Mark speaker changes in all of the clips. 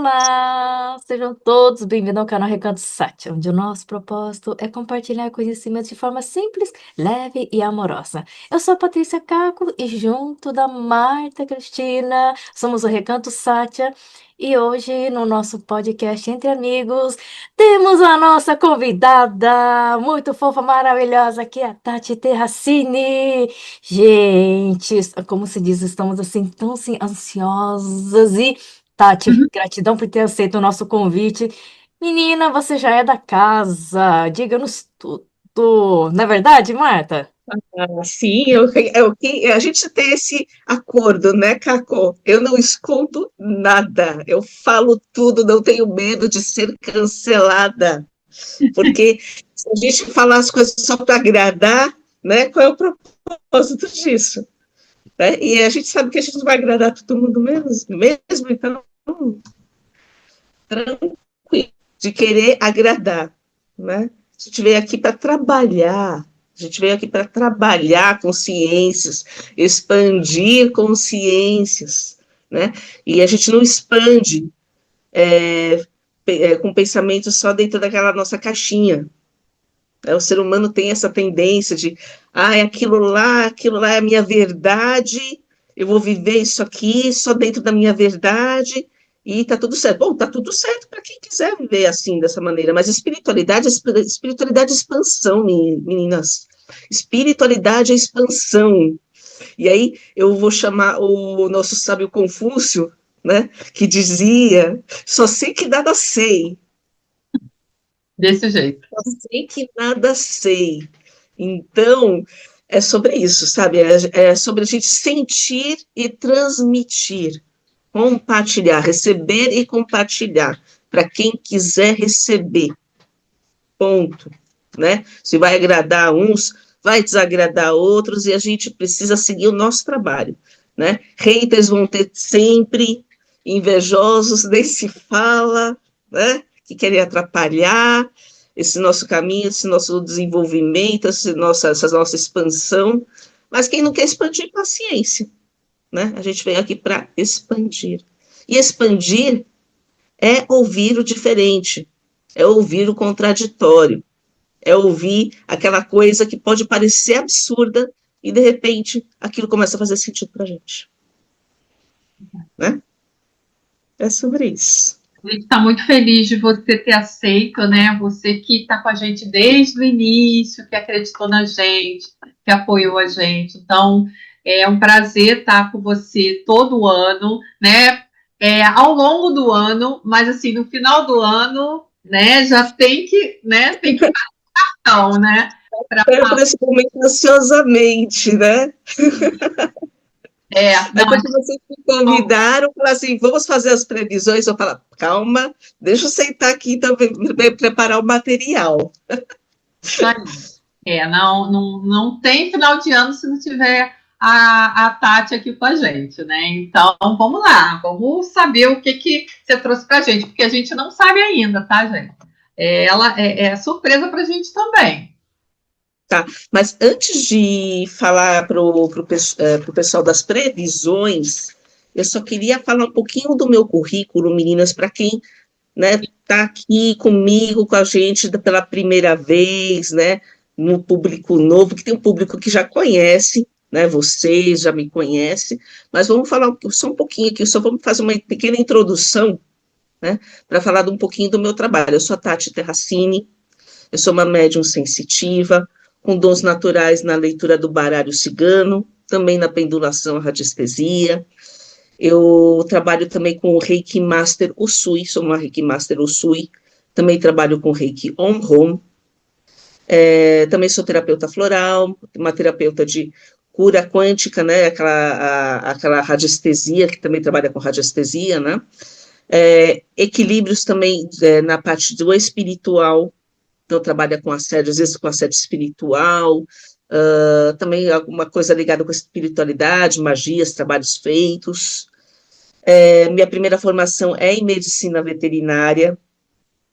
Speaker 1: Olá! Sejam todos bem-vindos ao canal Recanto Sati, onde o nosso propósito é compartilhar conhecimentos de forma simples, leve e amorosa. Eu sou a Patrícia Caco e junto da Marta Cristina somos o Recanto Sátia e hoje no nosso podcast Entre Amigos temos a nossa convidada muito fofa, maravilhosa, que é a Tati Terracini. Gente, como se diz, estamos assim tão assim, ansiosas e Tati, gratidão por ter aceito o nosso convite. Menina, você já é da casa, diga-nos tudo. Não é verdade, Marta?
Speaker 2: Sim, a gente tem esse acordo, né, Caco? Eu não escondo nada, eu falo tudo, não tenho medo de ser cancelada, porque se a gente falar as coisas só para agradar, né, qual é o propósito disso? Né? E a gente sabe que a gente não vai agradar todo mundo mesmo, então, tranquilo, de querer agradar, né? A gente veio aqui para trabalhar, a gente veio aqui para trabalhar consciências, expandir consciências, né? E a gente não expande com pensamento só dentro daquela nossa caixinha. Né? O ser humano tem essa tendência de, aquilo lá é a minha verdade, eu vou viver isso aqui só dentro da minha verdade, e tá tudo certo. Bom, tá tudo certo para quem quiser viver assim, dessa maneira, mas espiritualidade é expansão, meninas. Espiritualidade é expansão. E aí eu vou chamar o nosso sábio Confúcio, né, que dizia, só sei que nada sei,
Speaker 3: Desse jeito.
Speaker 2: só sei que nada sei. Então, é sobre isso, sabe? É sobre a gente sentir e transmitir, compartilhar, receber e compartilhar, para quem quiser receber, ponto, né? Se vai agradar a uns, vai desagradar a outros, e a gente precisa seguir o nosso trabalho, né? Haters vão ter sempre, invejosos nem se fala, né? Que querem atrapalhar esse nosso caminho, esse nosso desenvolvimento, essa nossa expansão, mas quem não quer expandir, paciência, né? A gente vem aqui para expandir. E expandir é ouvir o diferente, é ouvir o contraditório, é ouvir aquela coisa que pode parecer absurda e, de repente, aquilo começa a fazer sentido para a gente. Né? É sobre isso.
Speaker 3: A gente está muito feliz de você ter aceito, né? Você que está com a gente desde o início, que acreditou na gente, que apoiou a gente. Então, é um prazer estar com você todo ano, né? Ao longo do ano, mas assim, no final do ano, né? Já tem que, né? Tem que marcar, né?
Speaker 2: Espero por esse momento ansiosamente, né? Aí
Speaker 3: Não,
Speaker 2: quando vocês me convidaram, falaram assim, vamos fazer as previsões, eu falo, calma, deixa eu sentar aqui também, preparar o material.
Speaker 3: isso aí. Não tem final de ano se não tiver a Tati aqui com a gente, né? Então, vamos lá, vamos saber o que você trouxe pra gente, porque a gente não sabe ainda, tá, gente? Ela é surpresa pra gente também.
Speaker 2: Tá, mas antes de falar para o pessoal das previsões, eu só queria falar um pouquinho do meu currículo, meninas, para quem, né, está aqui comigo, com a gente pela primeira vez, né, no público novo, que tem um público que já conhece, né, vocês já me conhecem, mas vamos falar só um pouquinho aqui, só vamos fazer uma pequena introdução, né, para falar um pouquinho do meu trabalho. Eu sou a Tati Terracini, eu sou uma médium sensitiva, com dons naturais na leitura do baralho cigano, também na pendulação à radiestesia. Eu trabalho também com o Reiki Master Usui, sou uma Reiki Master Usui, também trabalho com Reiki On-Home, também sou terapeuta floral, uma terapeuta de cura quântica, né, aquela radiestesia, que também trabalha com radiestesia, né, equilíbrios também na parte do espiritual, então trabalha com assédio, às vezes com assédio espiritual, também alguma coisa ligada com espiritualidade, magias, trabalhos feitos. Minha primeira formação é em medicina veterinária,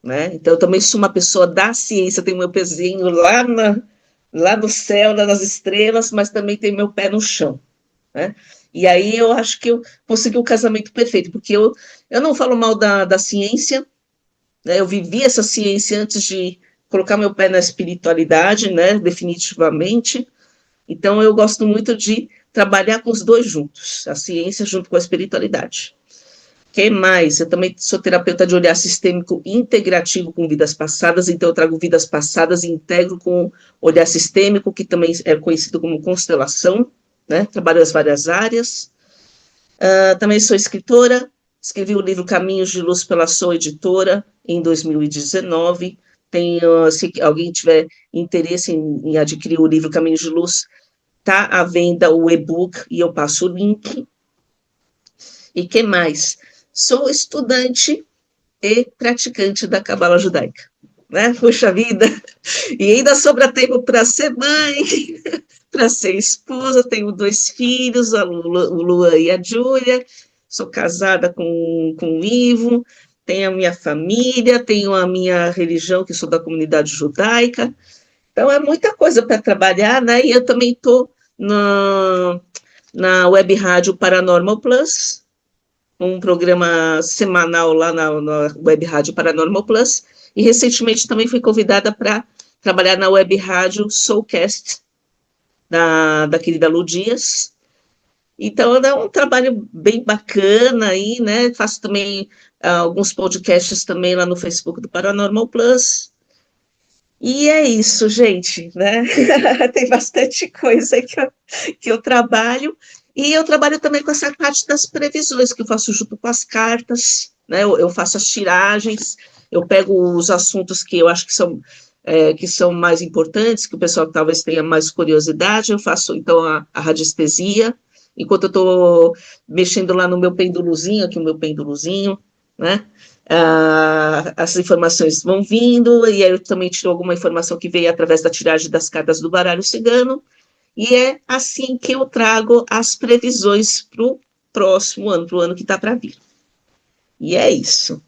Speaker 2: né? Então eu também sou uma pessoa da ciência, tenho meu pezinho lá no céu, lá nas estrelas, mas também tenho meu pé no chão, né? E aí eu acho que eu consegui o casamento perfeito, porque eu não falo mal da ciência, né? Eu vivi essa ciência antes de colocar meu pé na espiritualidade, né? Definitivamente. Então eu gosto muito de trabalhar com os dois juntos, a ciência junto com a espiritualidade. Que mais? Eu também sou terapeuta de olhar sistêmico integrativo com vidas passadas, então eu trago vidas passadas e integro com olhar sistêmico, que também é conhecido como constelação, né? Trabalho as várias áreas. Também sou escritora, escrevi o livro Caminhos de Luz pela Soul Editora em 2019. Se alguém tiver interesse em adquirir o livro Caminhos de Luz, está à venda o e-book e eu passo o link. E que mais? Sou estudante e praticante da Cabala Judaica, né? Puxa vida! E ainda sobra tempo para ser mãe, para ser esposa, tenho 2 filhos, o Luan e a Júlia, sou casada com o Ivo, tenho a minha família, tenho a minha religião, que sou da comunidade judaica, então é muita coisa para trabalhar, né? E eu também estou na Web Rádio Paranormal Plus, um programa semanal lá na Web Rádio Paranormal Plus, e recentemente também fui convidada para trabalhar na Web Rádio Soulcast, da querida Lu Dias. Então, é um trabalho bem bacana aí, né? Faço também alguns podcasts também lá no Facebook do Paranormal Plus. E é isso, gente, né? Tem bastante coisa aí que eu trabalho. E eu trabalho também com essa parte das previsões, que eu faço junto com as cartas, né? Eu faço as tiragens, eu pego os assuntos que eu acho que são mais importantes, que o pessoal talvez tenha mais curiosidade, eu faço, então, a radiestesia, enquanto eu estou mexendo lá no meu pêndulozinho, aqui o meu pêndulozinho, né? As informações vão vindo, e aí eu também tiro alguma informação que veio através da tiragem das cartas do baralho cigano, e é assim que eu trago as previsões para o próximo ano, para o ano que está para vir. E é isso.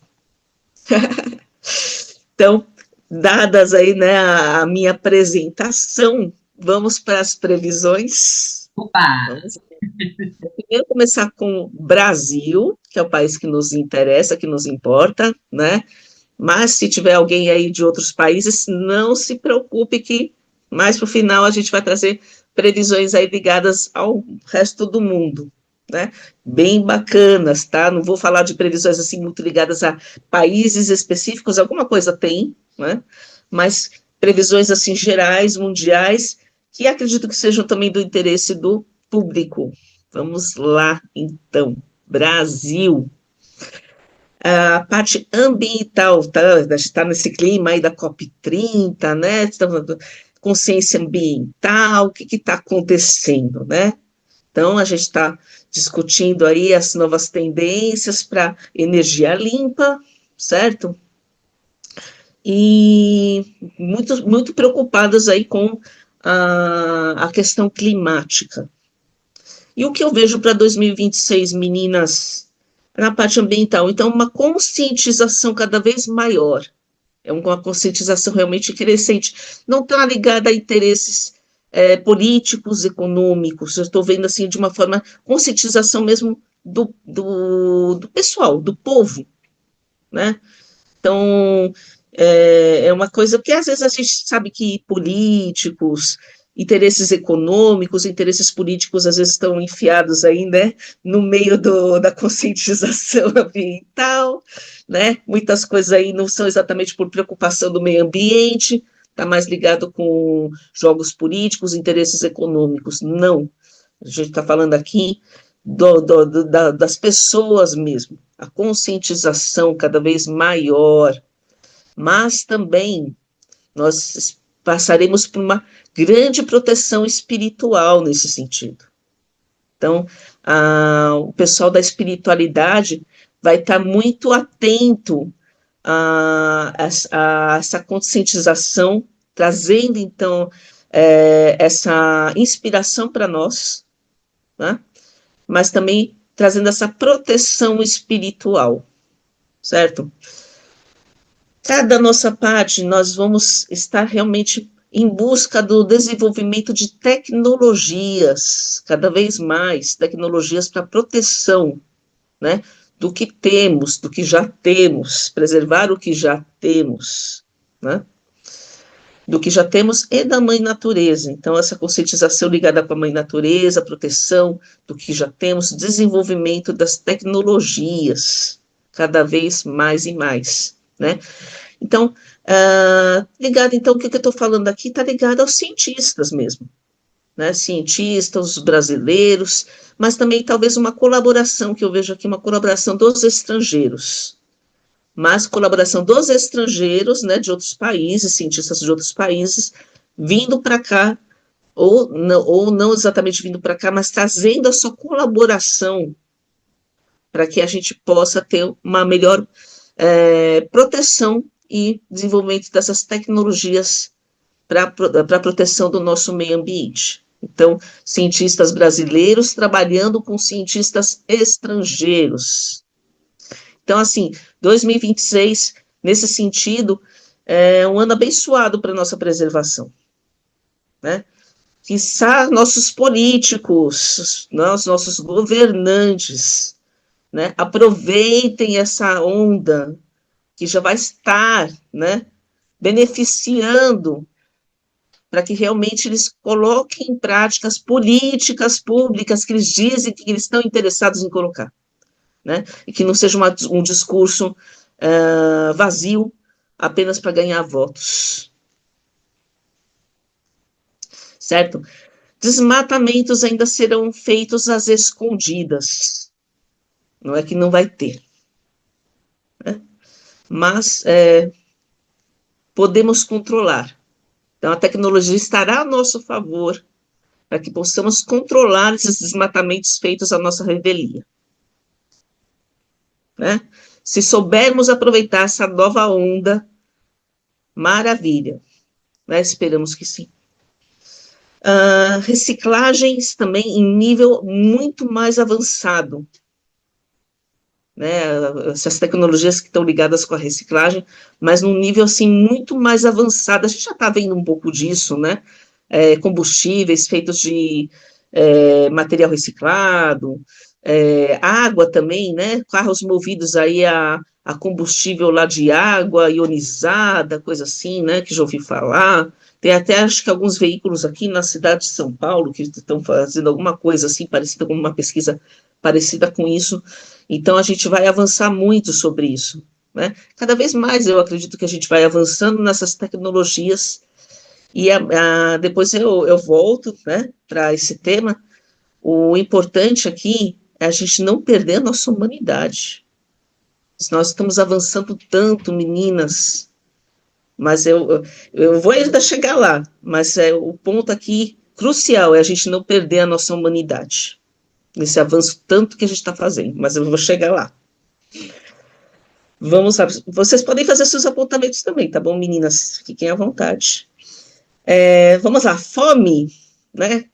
Speaker 2: Então, dadas aí, né, a minha apresentação, vamos para as previsões.
Speaker 3: Opa!
Speaker 2: Vamos primeiro começar com o Brasil, que é o país que nos interessa, que nos importa, né? Mas se tiver alguém aí de outros países, não se preocupe que mais para o final a gente vai trazer previsões aí ligadas ao resto do mundo, né? Bem bacanas, tá? Não vou falar de previsões assim muito ligadas a países específicos, alguma coisa tem, né? Mas previsões assim gerais, mundiais, que acredito que sejam também do interesse do público. Vamos lá, então. Brasil. A parte ambiental, tá? A gente está nesse clima aí da COP30, né? Consciência ambiental, o que está acontecendo, né? Então, a gente está discutindo aí as novas tendências para energia limpa, certo? E muito preocupadas aí com a questão climática. E o que eu vejo para 2026, meninas, na parte ambiental? Então, uma conscientização cada vez maior. É uma conscientização realmente crescente. Não está ligada a interesses políticos, econômicos. Eu estou vendo assim de uma forma, conscientização mesmo do pessoal, do povo, né? Então, é uma coisa que às vezes a gente sabe que políticos, interesses econômicos, interesses políticos às vezes estão enfiados aí, né, no meio da conscientização ambiental, né, muitas coisas aí não são exatamente por preocupação do meio ambiente, está mais ligado com jogos políticos, interesses econômicos, não, a gente está falando aqui das pessoas mesmo, a conscientização cada vez maior, mas também nós passaremos por uma grande proteção espiritual nesse sentido. Então, o pessoal da espiritualidade vai estar muito atento a essa conscientização, trazendo, então, essa inspiração para nós, né? Mas também trazendo essa proteção espiritual, certo? Cada nossa parte, nós vamos estar realmente em busca do desenvolvimento de tecnologias, cada vez mais, tecnologias para proteção, né, do que temos, do que já temos, preservar o que já temos, né, do que já temos e da mãe natureza. Então, essa conscientização ligada com a mãe natureza, proteção do que já temos, desenvolvimento das tecnologias, cada vez mais e mais, né. Então, ligado, então, o que eu estou falando aqui está ligado aos cientistas mesmo, né, cientistas brasileiros, mas também talvez uma colaboração, que eu vejo aqui, uma colaboração dos estrangeiros, mas colaboração dos estrangeiros, né, de outros países, cientistas de outros países, vindo para cá, ou não exatamente vindo para cá, mas trazendo a sua colaboração para que a gente possa ter uma melhor proteção e desenvolvimento dessas tecnologias para a proteção do nosso meio ambiente. Então, cientistas brasileiros trabalhando com cientistas estrangeiros. Então, assim, 2026, nesse sentido, é um ano abençoado para a nossa preservação, né? Quiçá nossos políticos, os nossos governantes, né, aproveitem essa onda que já vai estar, né, beneficiando para que realmente eles coloquem em prática as políticas públicas que eles dizem que eles estão interessados em colocar, né, e que não seja um discurso vazio, apenas para ganhar votos. Certo? Desmatamentos ainda serão feitos às escondidas, não é que não vai ter, né? Mas podemos controlar. Então, a tecnologia estará a nosso favor para que possamos controlar esses desmatamentos feitos à nossa revelia, né? Se soubermos aproveitar essa nova onda, maravilha, né? Esperamos que sim. Reciclagens também em nível muito mais avançado, né? Essas tecnologias que estão ligadas com a reciclagem, mas num nível assim muito mais avançado. A gente já está vendo um pouco disso, né? Combustíveis feitos de material reciclado, água também, né? Carros movidos aí a combustível lá de água ionizada, coisa assim, né? Que já ouvi falar. Tem até, acho que alguns veículos aqui na cidade de São Paulo que estão fazendo alguma coisa assim, parecida com uma pesquisa parecida com isso. Então, a gente vai avançar muito sobre isso, né? Cada vez mais eu acredito que a gente vai avançando nessas tecnologias, e depois eu volto, né, para esse tema. O importante aqui é a gente não perder a nossa humanidade. Nós estamos avançando tanto, meninas, mas eu vou ainda chegar lá, mas o ponto aqui crucial é a gente não perder a nossa humanidade, nesse avanço tanto que a gente está fazendo, mas eu vou chegar lá. Vamos lá, vocês podem fazer seus apontamentos também, tá bom, meninas? Fiquem à vontade. Vamos lá, fome, né?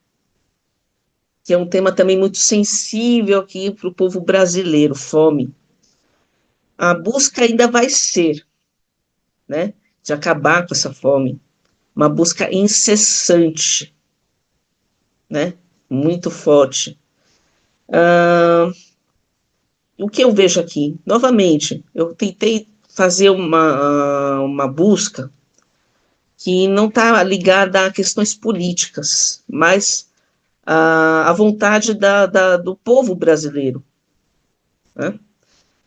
Speaker 2: Que é um tema também muito sensível aqui para o povo brasileiro, fome. A busca ainda vai ser, né, de acabar com essa fome, uma busca incessante, né, muito forte. O que eu vejo aqui, novamente, eu tentei fazer uma busca que não está ligada a questões políticas, mas a vontade do povo brasileiro, né?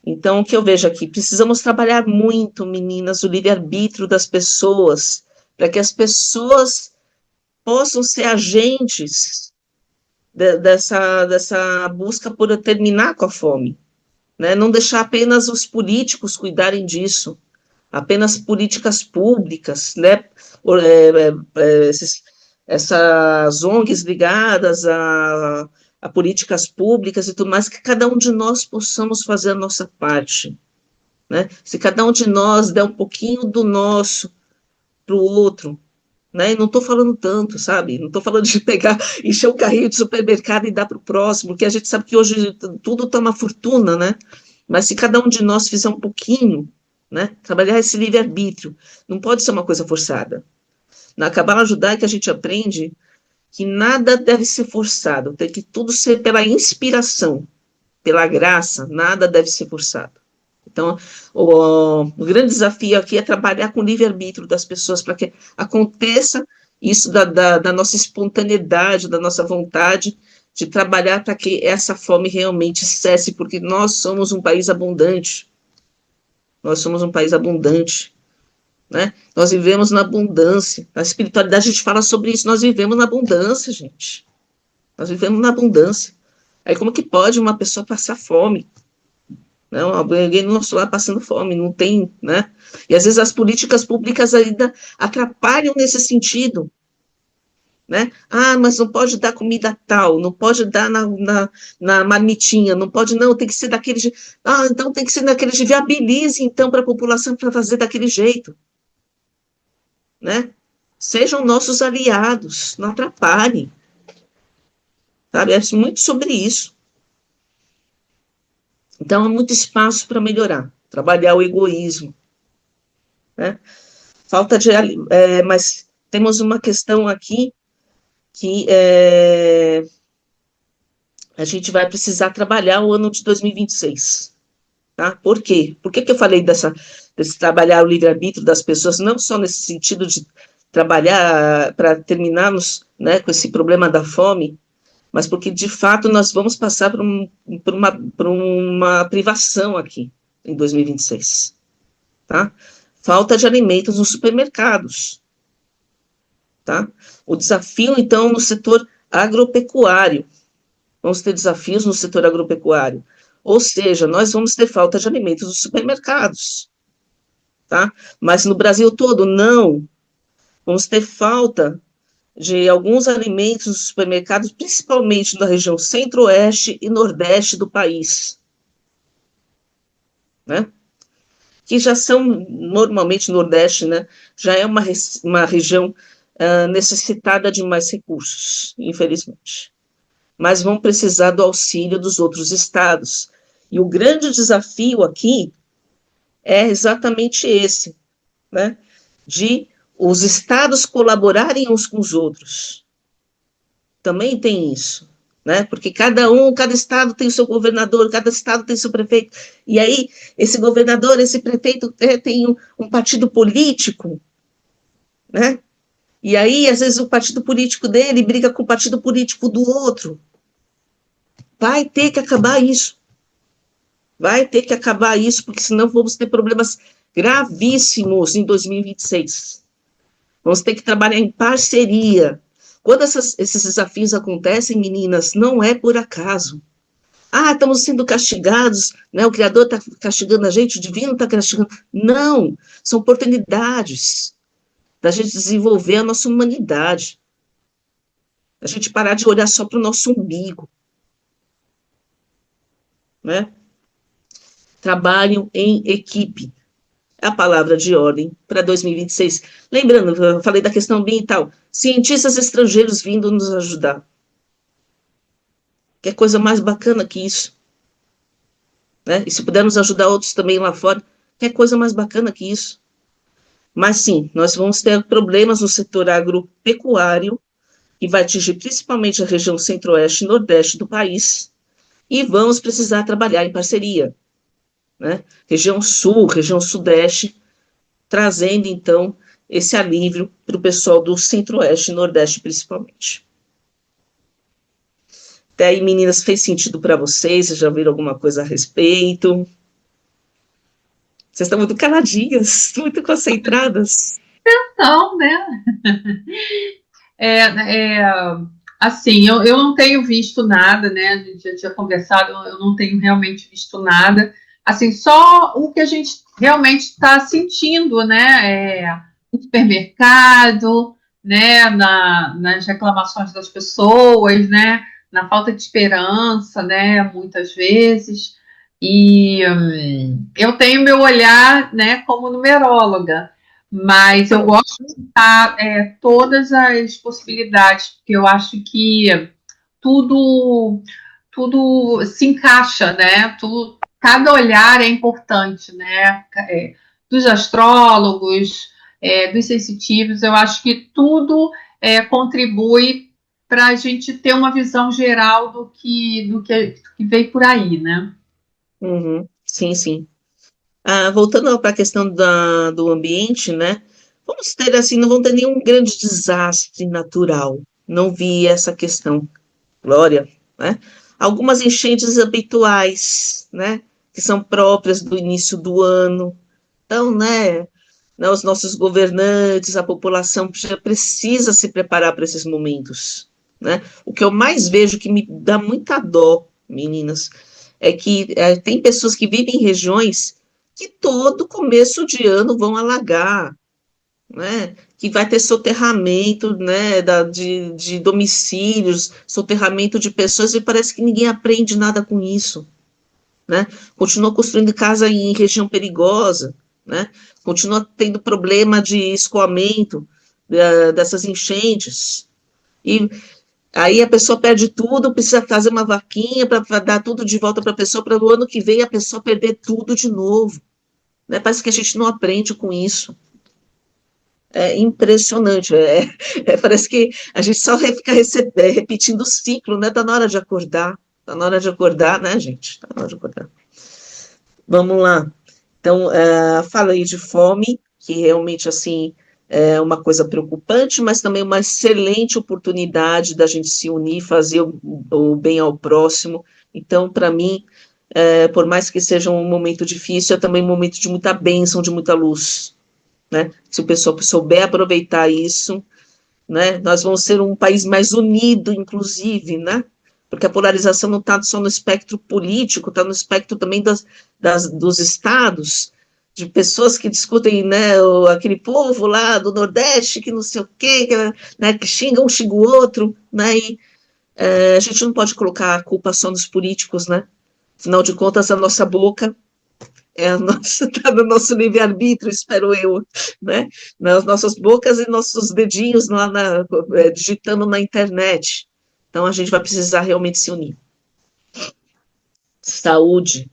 Speaker 2: Então, o que eu vejo aqui, precisamos trabalhar muito, meninas, o livre-arbítrio das pessoas, para que as pessoas possam ser agentes dessa busca por terminar com a fome, né? Não deixar apenas os políticos cuidarem disso, apenas políticas públicas, né? Essas ONGs ligadas a políticas públicas e tudo mais, que cada um de nós possamos fazer a nossa parte, né? Se cada um de nós der um pouquinho do nosso para o outro, né? E não estou falando tanto, sabe? Não estou falando de pegar, encher um carrinho de supermercado e dar para o próximo, porque a gente sabe que hoje tudo está uma fortuna, né? Mas se cada um de nós fizer um pouquinho, né? Trabalhar esse livre-arbítrio, não pode ser uma coisa forçada. Na Cabala Judaica a gente aprende que nada deve ser forçado, tem que tudo ser pela inspiração, pela graça, nada deve ser forçado. Então, o grande desafio aqui é trabalhar com o livre-arbítrio das pessoas para que aconteça isso da nossa espontaneidade, da nossa vontade de trabalhar para que essa fome realmente cesse, porque nós somos um país abundante. Nós somos um país abundante, né? Nós vivemos na abundância. Na espiritualidade a gente fala sobre isso, nós vivemos na abundância, gente. Nós vivemos na abundância. Aí como que pode uma pessoa passar fome? Não, alguém no nosso lado passando fome, não tem, né? E às vezes as políticas públicas ainda atrapalham nesse sentido, né? Ah, mas não pode dar comida tal, não pode dar na marmitinha, não pode, não, tem que ser daquele jeito. Ah, então tem que ser daquele jeito, viabilize então para a população para fazer daquele jeito, né? Sejam nossos aliados, não atrapalhem, sabe? É muito sobre isso. Então, há muito espaço para melhorar, trabalhar o egoísmo, né? Falta de... mas temos uma questão aqui que a gente vai precisar trabalhar o ano de 2026, tá? Por quê? Por que eu falei desse trabalhar o livre-arbítrio das pessoas, não só nesse sentido de trabalhar para terminarmos, né, com esse problema da fome, mas porque, de fato, nós vamos passar por uma privação aqui, em 2026, tá? Falta de alimentos nos supermercados, tá? O desafio, então, no setor agropecuário, vamos ter desafios no setor agropecuário, ou seja, nós vamos ter falta de alimentos nos supermercados, tá? Mas no Brasil todo, não. Vamos ter falta de alguns alimentos nos supermercados, principalmente na região centro-oeste e nordeste do país, né? Que já são, normalmente, nordeste, né? Já é uma região necessitada de mais recursos, infelizmente. Mas vão precisar do auxílio dos outros estados. E o grande desafio aqui é exatamente esse, né? De os estados colaborarem uns com os outros. Também tem isso, né? Porque cada estado tem o seu governador, cada estado tem seu prefeito, e aí esse governador, esse prefeito tem um partido político, né? E aí, às vezes, o partido político dele briga com o partido político do outro. Vai ter que acabar isso. Vai ter que acabar isso, porque senão vamos ter problemas gravíssimos em 2026. Vamos ter que trabalhar em parceria. Quando esses desafios acontecem, meninas, não é por acaso. Ah, estamos sendo castigados, né? O Criador está castigando a gente, o Divino está castigando. Não, são oportunidades da gente desenvolver a nossa humanidade. A gente parar de olhar só para o nosso umbigo. Né? Trabalham em equipe. É a palavra de ordem para 2026. Lembrando, eu falei da questão ambiental. Cientistas estrangeiros vindo nos ajudar. Que coisa mais bacana que isso. Né? E se pudermos ajudar outros também lá fora, que coisa mais bacana que isso. Mas sim, nós vamos ter problemas no setor agropecuário, que vai atingir principalmente a região centro-oeste e nordeste do país, e vamos precisar trabalhar em parceria. Né? Região sul, região sudeste, trazendo, então, esse alívio para o pessoal do centro-oeste e nordeste, principalmente. Até aí, meninas, fez sentido para vocês? Vocês já viram alguma coisa a respeito? Vocês estão muito caladinhas, muito concentradas.
Speaker 3: Então, né? Assim, eu não tenho visto nada, né? A gente já tinha conversado, eu não tenho realmente visto nada. Assim, só o que a gente realmente está sentindo, né? No supermercado, né? Nas reclamações das pessoas, né? Na falta de esperança, né? Muitas vezes. E eu tenho meu olhar, né? Como numeróloga, mas eu gosto de estar todas as possibilidades, porque eu acho que tudo se encaixa, né? Cada olhar é importante, né? Dos astrólogos, dos sensitivos. Eu acho que tudo contribui para a gente ter uma visão geral do que vem por aí, né?
Speaker 2: Uhum. Sim, sim. Voltando para a questão do ambiente, né? Vamos ter assim, não vão ter nenhum grande desastre natural. Não vi essa questão, Glória, né? Algumas enchentes habituais, né? Que são próprias do início do ano. Então, né, os nossos governantes, a população já precisa se preparar para esses momentos, né? O que eu mais vejo que me dá muita dó, meninas, é que tem pessoas que vivem em regiões que todo começo de ano vão alagar, né? Que vai ter soterramento, né, de domicílios, soterramento de pessoas, e parece que ninguém aprende nada com isso, né? Continua construindo casa em região perigosa, né? Continua tendo problema de escoamento dessas enchentes. E aí a pessoa perde tudo, precisa fazer uma vaquinha para dar tudo de volta para a pessoa, para no ano que vem a pessoa perder tudo de novo. Né? Parece que a gente não aprende com isso. É impressionante. Parece que a gente só fica repetindo o ciclo, né? Tá na hora de acordar. Tá na hora de acordar, né, gente? Tá na hora de acordar. Vamos lá. Então, fala aí de fome, que realmente, assim, é uma coisa preocupante, mas também uma excelente oportunidade da gente se unir, fazer o bem ao próximo. Então, para mim, por mais que seja um momento difícil, é também um momento de muita bênção, de muita luz, né? Se o pessoal souber aproveitar isso, né, nós vamos ser um país mais unido, inclusive, né? Porque a polarização não está só no espectro político, está no espectro também dos estados, de pessoas que discutem, né, aquele povo lá do Nordeste, que não sei o quê, né, que xinga um, xinga o outro, né, e a gente não pode colocar a culpa só nos políticos, né? Afinal de contas, a nossa boca está no nosso livre-arbítrio, espero eu, né? Nas nossas bocas e nossos dedinhos lá digitando na internet. Então, a gente vai precisar realmente se unir. Saúde,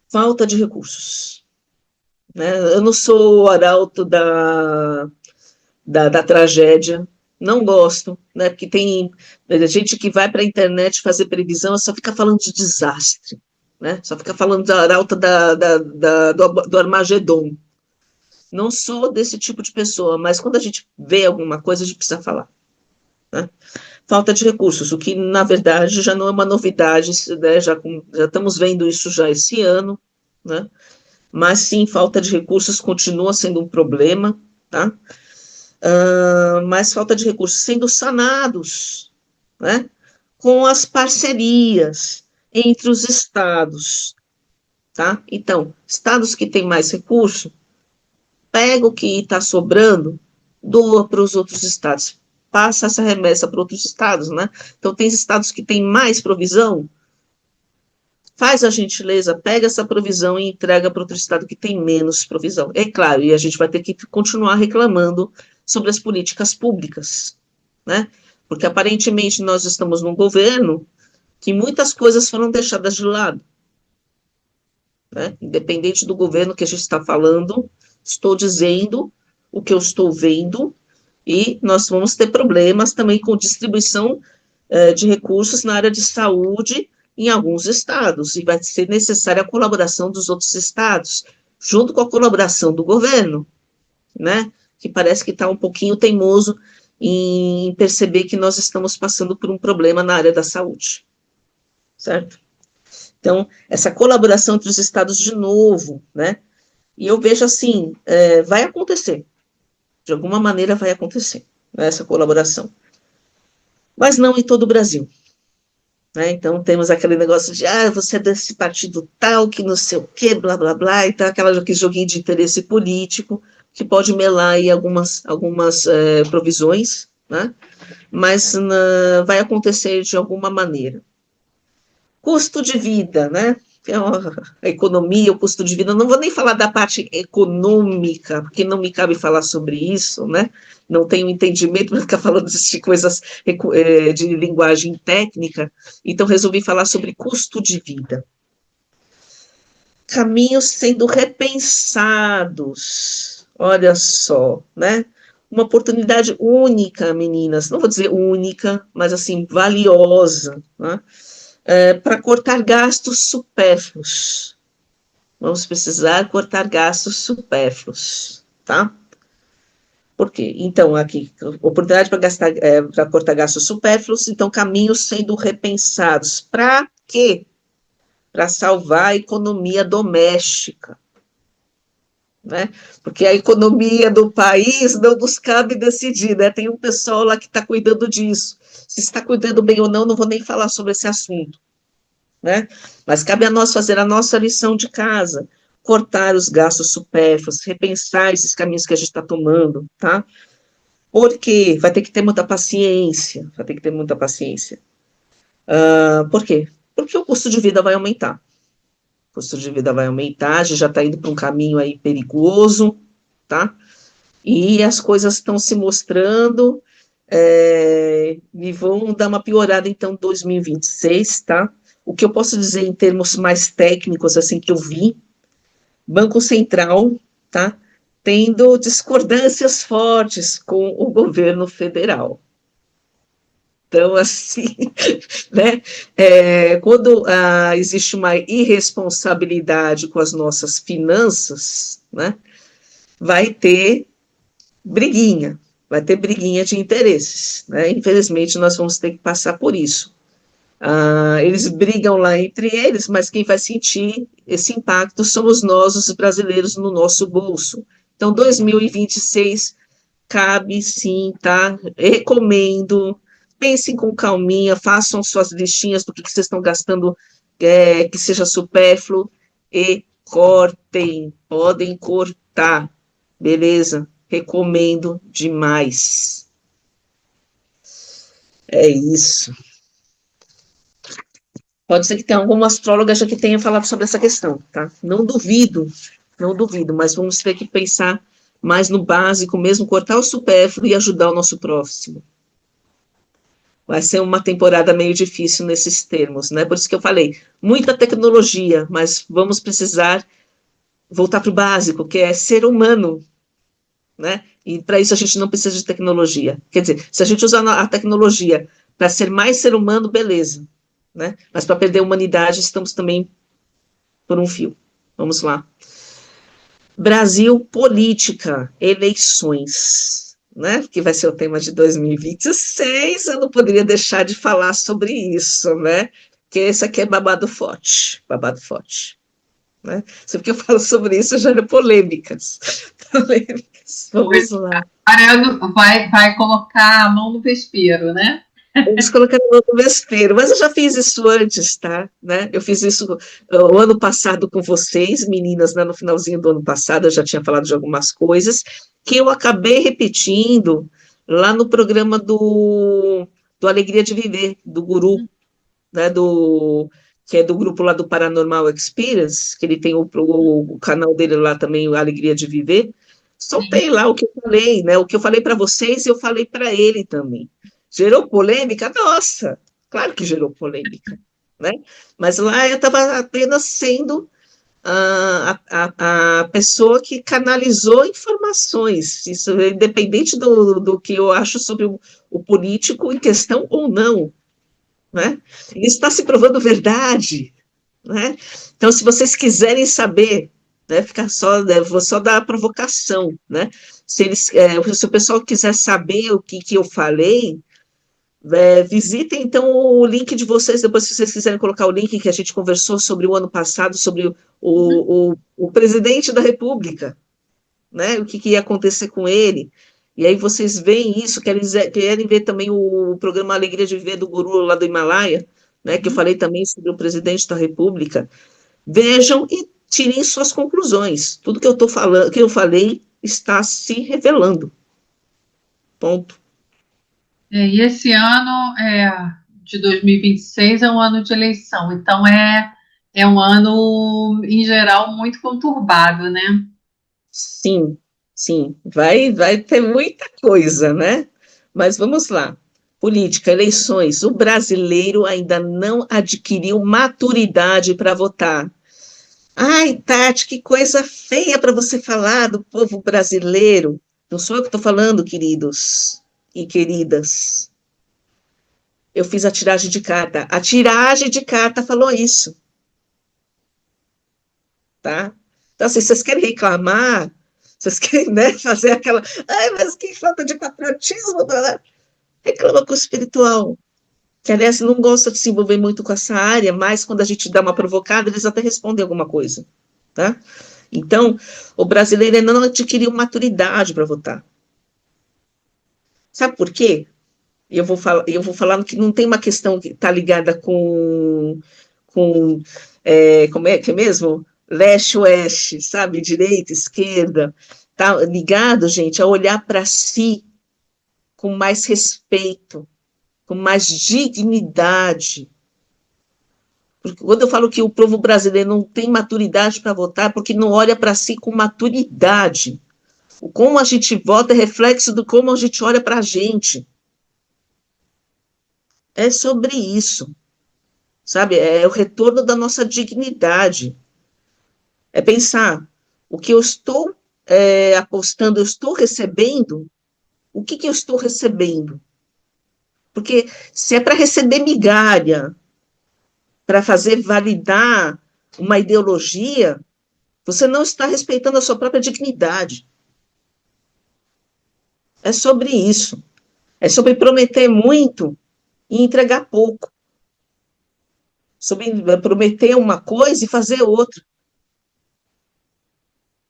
Speaker 2: falta de recursos. Né? Eu não sou o arauto da tragédia, não gosto, né? Porque tem gente que vai para a internet fazer previsão e só fica falando de desastre. Né? Só fica falando da arauta do Armagedon. Não sou desse tipo de pessoa, mas quando a gente vê alguma coisa, a gente precisa falar. Né? Falta de recursos, o que, na verdade, já não é uma novidade, né? Já estamos vendo isso já esse ano, né? Mas, sim, falta de recursos continua sendo um problema, tá? Mas falta de recursos sendo sanados, né? Com as parcerias entre os estados, tá? Então, estados que têm mais recurso, pega o que está sobrando, doa para os outros estados, passa essa remessa para outros estados, né? Então, tem estados que têm mais provisão, faz a gentileza, pega essa provisão e entrega para outro estado que tem menos provisão. É claro, e a gente vai ter que continuar reclamando sobre as políticas públicas, né? Porque aparentemente nós estamos num governo que muitas coisas foram deixadas de lado, né? Independente do governo que a gente está falando, estou dizendo o que eu estou vendo, e nós vamos ter problemas também com distribuição de recursos na área de saúde em alguns estados, e vai ser necessária a colaboração dos outros estados, junto com a colaboração do governo, né, que parece que está um pouquinho teimoso em perceber que nós estamos passando por um problema na área da saúde, certo? Então, essa colaboração entre os estados de novo, né, e eu vejo assim, vai acontecer, de alguma maneira vai acontecer, né, essa colaboração, mas não em todo o Brasil. Né? Então, temos aquele negócio de, você é desse partido tal, que não sei o quê, blá, blá, blá, então aquele joguinho de interesse político, que pode melar aí algumas provisões, né? Mas vai acontecer de alguma maneira. Custo de vida, né? A economia, o custo de vida, não vou nem falar da parte econômica, porque não me cabe falar sobre isso, né? Não tenho entendimento para ficar falando de coisas de linguagem técnica, então resolvi falar sobre custo de vida. Caminhos sendo repensados, Olha só, né? Uma oportunidade única, meninas, não vou dizer única, mas assim, valiosa, né? Para cortar gastos supérfluos. Vamos precisar cortar gastos supérfluos, tá? Por quê? Então, aqui, oportunidade para gastar, para cortar gastos supérfluos, então, caminhos sendo repensados. Para quê? Para salvar a economia doméstica, né? Porque a economia do país não nos cabe decidir, né? Tem um pessoal lá que está cuidando disso. Se está cuidando bem ou não, não vou nem falar sobre esse assunto, né? Mas cabe a nós fazer a nossa lição de casa, cortar os gastos supérfluos, repensar esses caminhos que a gente está tomando, tá? Porque vai ter que ter muita paciência, vai ter que ter muita paciência. Por quê? Porque o custo de vida vai aumentar. O custo de vida vai aumentar, a gente já está indo para um caminho aí perigoso, tá? E as coisas estão se mostrando e vão dar uma piorada, então, em 2026, tá? O que eu posso dizer em termos mais técnicos, assim, que eu vi, Banco Central, tá? Tendo discordâncias fortes com o governo federal. Então, assim, né, quando existe uma irresponsabilidade com as nossas finanças, né, vai ter vai ter briguinha de interesses, né, infelizmente nós vamos ter que passar por isso. Eles brigam lá entre eles, mas quem vai sentir esse impacto somos nós, os brasileiros, no nosso bolso. Então, 2026 cabe sim, tá? Recomendo, pensem com calminha, façam suas listinhas do que vocês estão gastando, que seja supérfluo, e cortem, podem cortar, beleza? Recomendo demais. É isso. Pode ser que tenha alguma astróloga já que tenha falado sobre essa questão, tá? Não duvido, não duvido, mas vamos ter que pensar mais no básico mesmo, cortar o supérfluo e ajudar o nosso próximo. Vai ser uma temporada meio difícil nesses termos, né? Por isso que eu falei, muita tecnologia, mas vamos precisar voltar para o básico, que é ser humano, né? E para isso a gente não precisa de tecnologia. Quer dizer, se a gente usar a tecnologia para ser mais ser humano, beleza, né? Mas para perder a humanidade, estamos também por um fio. Vamos lá. Brasil, política, eleições, né? Que vai ser o tema de 2026. Eu não poderia deixar de falar sobre isso, né? Porque esse aqui é babado forte, babado forte. Né? Sempre que eu falo sobre isso, gera polêmicas. Polêmicas. Vamos lá.
Speaker 3: Vai colocar a mão no vespeiro, né?
Speaker 2: Eles colocaram no vespeiro, mas eu já fiz isso antes, tá? Né? Eu fiz isso o ano passado com vocês, meninas, né? No finalzinho do ano passado, eu já tinha falado de algumas coisas, que eu acabei repetindo lá no programa do Alegria de Viver, do Guru, né? Que é do grupo lá do Paranormal Experience, que ele tem o canal dele lá também, o Alegria de Viver. Soltei lá o que eu falei, né? O que eu falei para vocês, eu falei para ele também. Gerou polêmica? Nossa, claro que gerou polêmica, né? Mas lá eu estava apenas sendo a pessoa que canalizou informações, isso é independente do que eu acho sobre o político em questão ou não, né? Isso está se provando verdade, né? Então, se vocês quiserem saber, né, ficar só, né, vou só dar a provocação, né? Se o pessoal quiser saber o que eu falei, visitem então o link de vocês, depois se vocês quiserem colocar o link que a gente conversou sobre o ano passado, sobre o presidente da República, né, o que ia acontecer com ele, e aí vocês veem isso, querem ver também o programa Alegria de Viver do Guru lá do Himalaia, né, que eu falei também sobre o presidente da República, vejam e tirem suas conclusões, tudo que eu estou falando, que eu falei, está se revelando, ponto.
Speaker 3: E esse ano de 2026 é um ano de eleição, então é um ano, em geral, muito conturbado, né?
Speaker 2: Sim, sim, vai ter muita coisa, né? Mas vamos lá. Política, eleições. O brasileiro ainda não adquiriu maturidade para votar. Ai, Tati, que coisa feia para você falar do povo brasileiro. Não sou eu que estou falando, queridos e queridas. Eu fiz a tiragem de carta. A tiragem de carta falou isso, tá? Então, assim, vocês querem reclamar, vocês querem, né, fazer aquela. Ai, mas que falta de patriotismo. Blá, blá. Reclama com o espiritual. Que, aliás, não gosta de se envolver muito com essa área, mas quando a gente dá uma provocada, eles até respondem alguma coisa, tá? Então, o brasileiro ainda não adquiriu maturidade para votar. Sabe por quê? Eu vou falar que não tem uma questão que está ligada com como é que é mesmo? Leste-oeste, sabe? Direita, esquerda. Está ligado, gente, a olhar para si com mais respeito, com mais dignidade. Porque quando eu falo que o povo brasileiro não tem maturidade para votar, porque não olha para si com maturidade. O como a gente vota é reflexo do como a gente olha para a gente. É sobre isso, sabe? É o retorno da nossa dignidade. É pensar o que eu estou apostando, eu estou recebendo, o que eu estou recebendo? Porque se é para receber migalha, para fazer validar uma ideologia, você não está respeitando a sua própria dignidade. É sobre isso. É sobre prometer muito e entregar pouco. Sobre prometer uma coisa e fazer outra.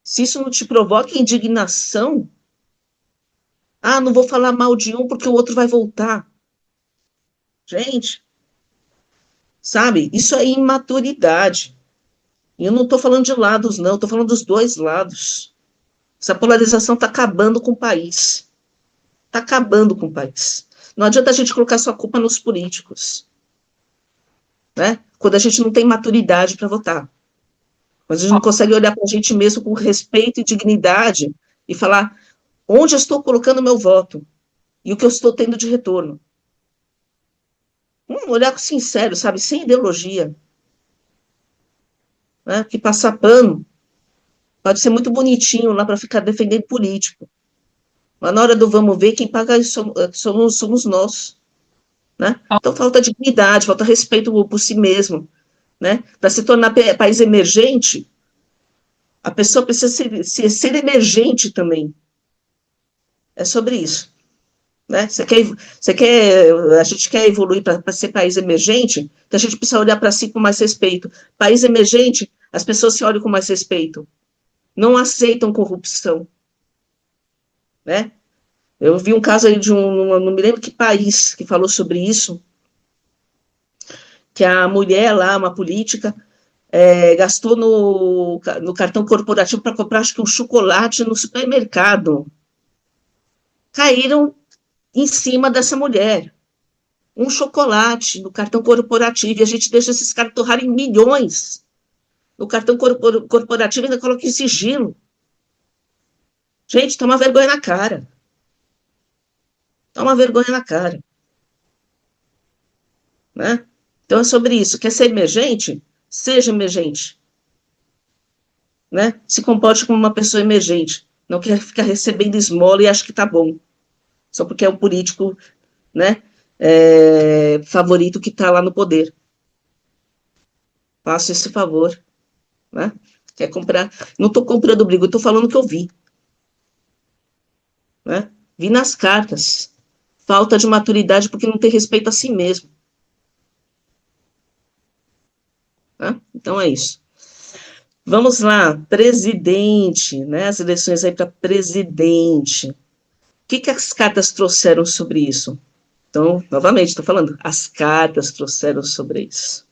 Speaker 2: Se isso não te provoca indignação, não vou falar mal de um porque o outro vai voltar. Gente, sabe? Isso é imaturidade. E eu não estou falando de lados, não, estou falando dos dois lados. Essa polarização está acabando com o país. Está acabando com o país. Não adianta a gente colocar sua culpa nos políticos, né? Quando a gente não tem maturidade para votar. Quando a gente não consegue olhar para a gente mesmo com respeito e dignidade e falar onde eu estou colocando o meu voto e o que eu estou tendo de retorno. Olhar sincero, sabe? Sem ideologia. Né? Que passar pano pode ser muito bonitinho lá para ficar defendendo político. Mas na hora do vamos ver, quem paga isso somos nós. Né? Então falta dignidade, falta respeito por si mesmo. Né? Para se tornar país emergente, a pessoa precisa ser emergente também. É sobre isso. Né? A gente quer evoluir para ser país emergente, então a gente precisa olhar para si com mais respeito. País emergente, as pessoas se olham com mais respeito. Não aceitam corrupção. Né? Eu vi um caso aí não me lembro que país, que falou sobre isso, que a mulher lá, uma política, gastou no cartão corporativo para comprar, acho que um chocolate no supermercado. Caíram em cima dessa mulher. Um chocolate no cartão corporativo, e a gente deixa esses caras torrarem milhões no cartão corporativo e ainda coloca em sigilo. Gente, toma vergonha na cara. Toma vergonha na cara. Né? Então é sobre isso. Quer ser emergente? Seja emergente. Né? Se comporte como uma pessoa emergente. Não quer ficar recebendo esmola e acha que tá bom. Só porque é um político, né, favorito que está lá no poder. Faço esse favor. Né? Quer comprar? Não estou comprando briga, estou falando o que eu vi. Né? Vi nas cartas. Falta de maturidade porque não tem respeito a si mesmo. Tá? Então é isso. Vamos lá, presidente, né? As eleições aí para presidente. O que as cartas trouxeram sobre isso? Então, novamente, estou falando, as cartas trouxeram sobre isso.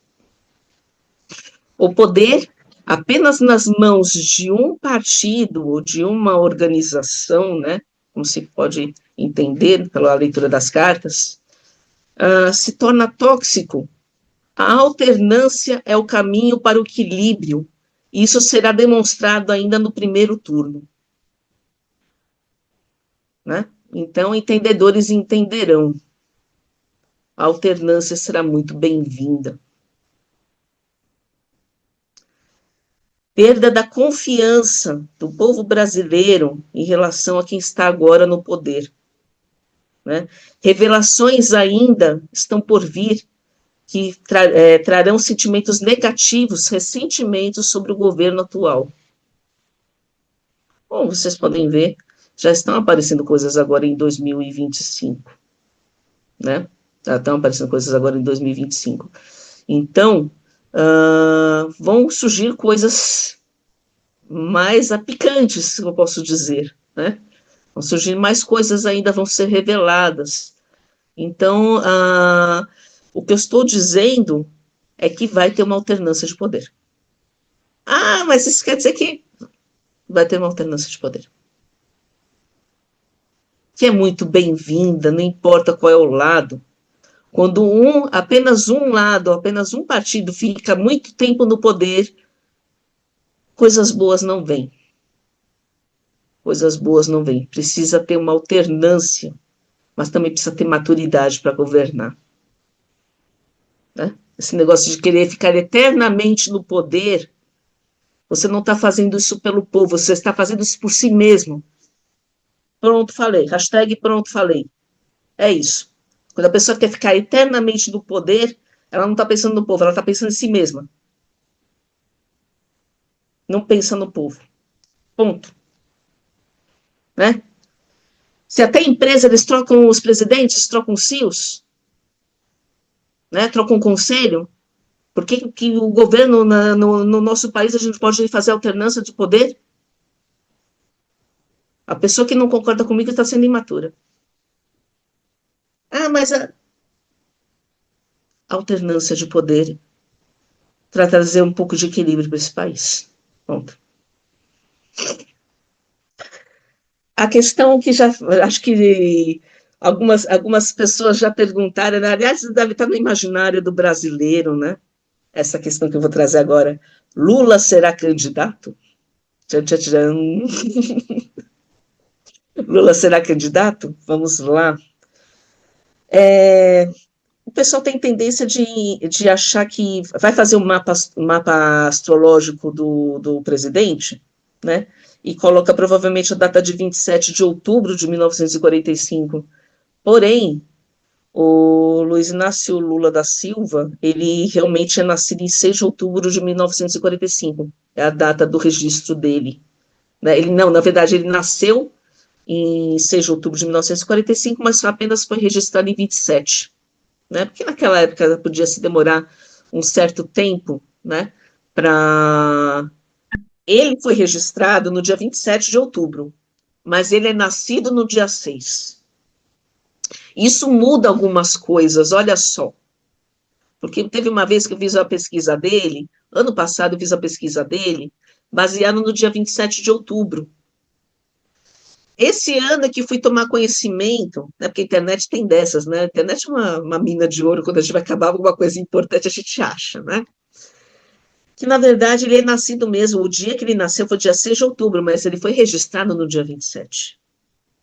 Speaker 2: O poder apenas nas mãos de um partido ou de uma organização, né? Como se pode entender pela leitura das cartas, se torna tóxico. A alternância é o caminho para o equilíbrio. E isso será demonstrado ainda no primeiro turno. Né? Então, entendedores entenderão. A alternância será muito bem-vinda. perda da confiança do povo brasileiro em relação a quem está agora no poder, né? Revelações ainda estão por vir que trarão sentimentos negativos, ressentimentos sobre o governo atual. Como vocês podem ver, já estão aparecendo coisas agora em 2025, né? Já estão aparecendo coisas agora em 2025. Então, vão surgir coisas mais picantes, se eu posso dizer, né? Vão surgir mais coisas ainda, vão ser reveladas. Então, o que eu estou dizendo é que vai ter uma alternância de poder. Ah, mas isso quer dizer que vai ter uma alternância de poder. Que é muito bem-vinda, não importa qual é o lado. Quando apenas um lado, apenas um partido fica muito tempo no poder, coisas boas não vêm. Coisas boas não vêm. Precisa ter uma alternância, mas também precisa ter maturidade para governar. Né? Esse negócio de querer ficar eternamente no poder, você não está fazendo isso pelo povo, você está fazendo isso por si mesmo. Pronto, falei. Hashtag pronto, falei. É isso. Quando a pessoa quer ficar eternamente no poder, ela não está pensando no povo, ela está pensando em si mesma. Não pensa no povo. Ponto. Né? Se até empresa eles trocam os presidentes, trocam os CEOs, né? Trocam o conselho, por que o governo no nosso país a gente pode fazer alternância de poder? A pessoa que não concorda comigo está sendo imatura. Ah, mas a alternância de poder para trazer um pouco de equilíbrio para esse país. Ponto. A questão que já, acho que algumas pessoas já perguntaram, né? Aliás, deve estar no imaginário do brasileiro, né? Essa questão que eu vou trazer agora. Lula será candidato? Tchan, tchan, tchan. Lula será candidato? Vamos lá. O pessoal tem tendência de achar que vai fazer um mapa astrológico do presidente, né? E coloca provavelmente a data de 27 de outubro de 1945. Porém, o Luiz Inácio Lula da Silva, ele realmente é nascido em 6 de outubro de 1945. É a data do registro dele. Né? Na verdade, ele nasceu em 6 de outubro de 1945, mas apenas foi registrado em 27. Né? Porque naquela época podia se demorar um certo tempo, né? Ele foi registrado no dia 27 de outubro, mas ele é nascido no dia 6. Isso muda algumas coisas, olha só. Porque teve uma vez que eu fiz a pesquisa dele, ano passado eu fiz a pesquisa dele, baseado no dia 27 de outubro. Esse ano que fui tomar conhecimento, né, porque a internet tem dessas, né? A internet é uma mina de ouro, quando a gente vai acabar alguma coisa importante, a gente acha, né? Que, na verdade, ele é nascido mesmo, o dia que ele nasceu foi dia 6 de outubro, mas ele foi registrado no dia 27.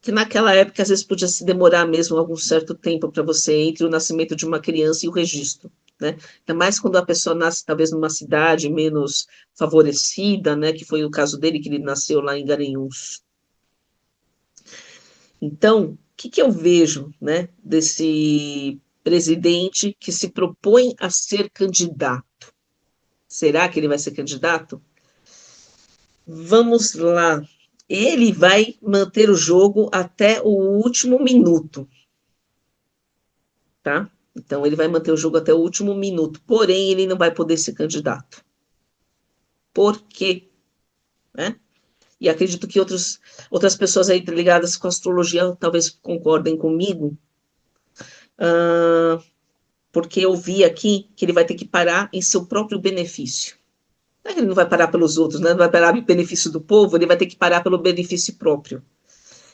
Speaker 2: Que naquela época, às vezes, podia se demorar mesmo algum certo tempo para você entre o nascimento de uma criança e o registro, né? Ainda mais quando a pessoa nasce, talvez, numa cidade menos favorecida, né? Que foi o caso dele, que ele nasceu lá em Garanhuns. Então, o que eu vejo, né, desse presidente que se propõe a ser candidato? Será que ele vai ser candidato? Vamos lá. Ele vai manter o jogo até o último minuto. Tá? Então, ele vai manter o jogo até o último minuto. Porém, ele não vai poder ser candidato. Por quê? Né? E acredito que outras pessoas aí ligadas com a astrologia talvez concordem comigo, porque eu vi aqui que ele vai ter que parar em seu próprio benefício. Ele não vai parar pelos outros, né? Não vai parar em benefício do povo, ele vai ter que parar pelo benefício próprio.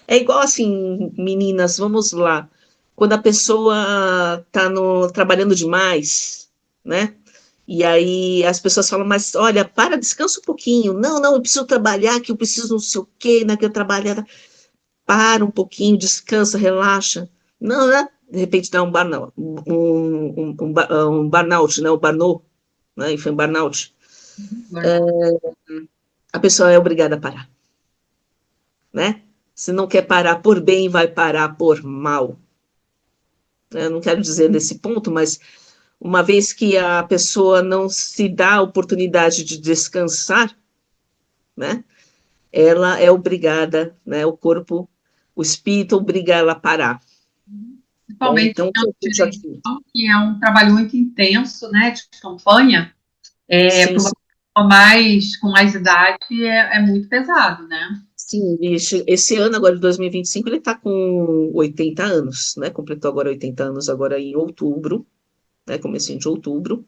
Speaker 2: É igual assim, meninas, vamos lá. Quando a pessoa está trabalhando demais, né? E aí as pessoas falam, mas olha, descansa um pouquinho. Não, eu preciso trabalhar, que eu preciso não sei o quê, né? Que eu trabalhar. Para um pouquinho, descansa, relaxa. Não, né? De repente dá um burnout, um burnout, né? O burnout, né? E foi um burnout.
Speaker 3: Verdade.
Speaker 2: A pessoa é obrigada a parar, né? Se não quer parar por bem, vai parar por mal. Eu não quero dizer nesse ponto, mas uma vez que a pessoa não se dá a oportunidade de descansar, né? Ela é obrigada, né? O corpo, o espírito obriga ela a parar. Bom,
Speaker 3: Principalmente
Speaker 2: então, o que eu
Speaker 3: de
Speaker 2: vejo aqui?
Speaker 3: eleição, que é um trabalho muito intenso, né, de campanha,
Speaker 2: Sim,
Speaker 3: para uma
Speaker 2: sim,
Speaker 3: pessoa mais, com mais idade, é muito pesado, né?
Speaker 2: sim. Esse ano, agora de 2025, ele está com 80 anos, né? Completou agora 80 anos, agora em outubro, né? Comecinho de outubro.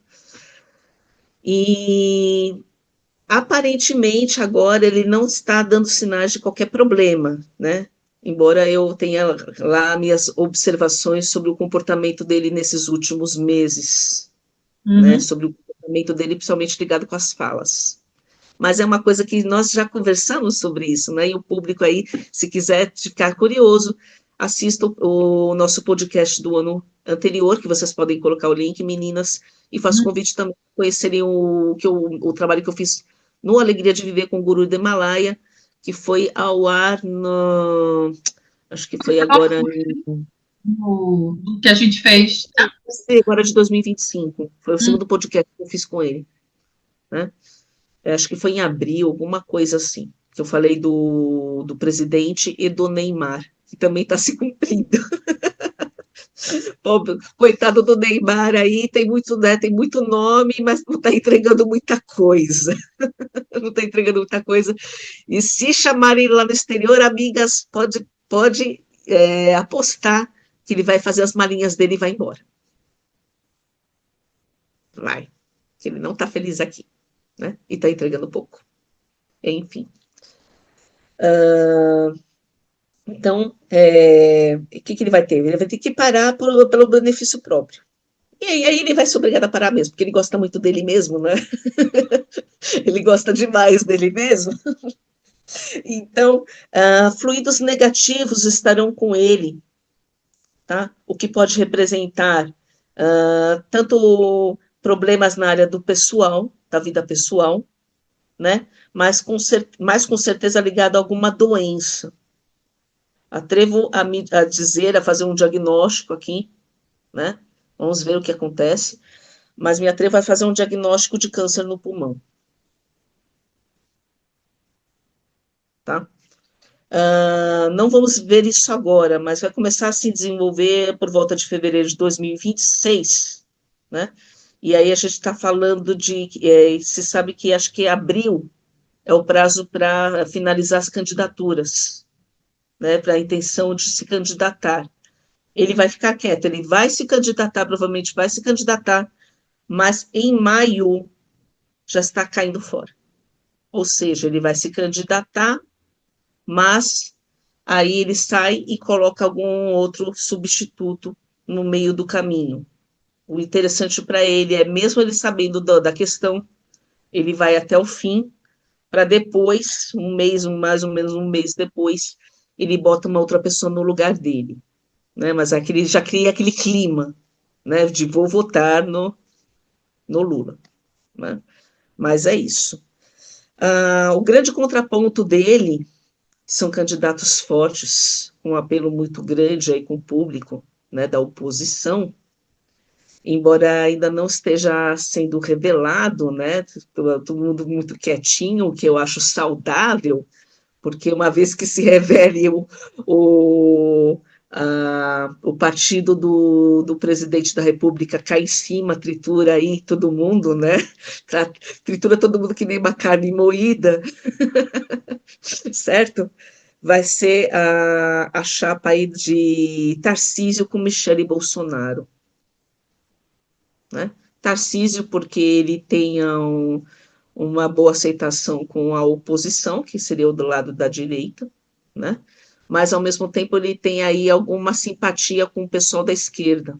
Speaker 2: E aparentemente agora ele não está dando sinais de qualquer problema, né? Embora eu tenha lá minhas observações sobre o comportamento dele nesses últimos meses, né?
Speaker 3: Uhum.
Speaker 2: Sobre o comportamento dele, principalmente ligado com as falas. Mas é uma coisa que nós já conversamos sobre isso, né? E o público aí, se quiser ficar curioso, assista o nosso podcast do ano anterior, que vocês podem colocar o link, meninas, e faço convite também para conhecerem o trabalho que eu fiz no Alegria de Viver com o Guru do Himalaia, que foi ao ar no, acho que foi agora,
Speaker 3: Do que a gente fez.
Speaker 2: agora de 2025, foi o
Speaker 3: Hum.
Speaker 2: segundo podcast que eu fiz com ele, né? Acho que foi em abril, alguma coisa assim, que eu falei do presidente e do Neymar, que também está se cumprindo. Pobre, coitado do Neymar aí, tem muito, né, tem muito nome, mas não está entregando muita coisa. Não está entregando muita coisa. E se chamarem ele lá no exterior, amigas, pode apostar que ele vai fazer as malinhas dele e vai embora. Vai. Que ele não está feliz aqui, né? E está entregando pouco. Enfim. Então, o que ele vai ter? Ele vai ter que parar pelo benefício próprio. E aí ele vai ser obrigado a parar mesmo, porque ele gosta muito dele mesmo, né? Ele gosta demais dele mesmo. Então, fluidos negativos estarão com ele, tá? O que pode representar tanto problemas na área do pessoal, da vida pessoal, né? Mas com certeza ligado a alguma doença. Atrevo a dizer, a fazer um diagnóstico aqui, né? Vamos ver o que acontece. Mas me atrevo a fazer um diagnóstico de câncer no pulmão, tá? Não vamos ver isso agora, mas vai começar a se desenvolver por volta de fevereiro de 2026, né? E aí a gente está falando se sabe que acho que abril é o prazo para finalizar as candidaturas, né? Para a intenção de se candidatar. Ele vai ficar quieto, ele vai se candidatar, provavelmente vai se candidatar, mas em maio já está caindo fora. Ou seja, ele vai se candidatar, mas aí ele sai e coloca algum outro substituto no meio do caminho. O interessante para ele é, mesmo ele sabendo da questão, ele vai até o fim, para depois, mais ou menos um mês depois, ele bota uma outra pessoa no lugar dele. Né? Mas aquele, já cria aquele clima, né, de vou votar no Lula. Né? Mas é isso. O grande contraponto dele são candidatos fortes, com um apelo muito grande aí com o público, né, da oposição, embora ainda não esteja sendo revelado, né, todo mundo muito quietinho, o que eu acho saudável, porque uma vez que se revele o partido do presidente da República cai em cima, tritura aí todo mundo, né? Tritura todo mundo que nem uma carne moída, certo? Vai ser a chapa aí de Tarcísio com Michele Bolsonaro, né? Tarcísio, porque ele tem uma boa aceitação com a oposição, que seria o do lado da direita, né? Mas, ao mesmo tempo, ele tem aí alguma simpatia com o pessoal da esquerda,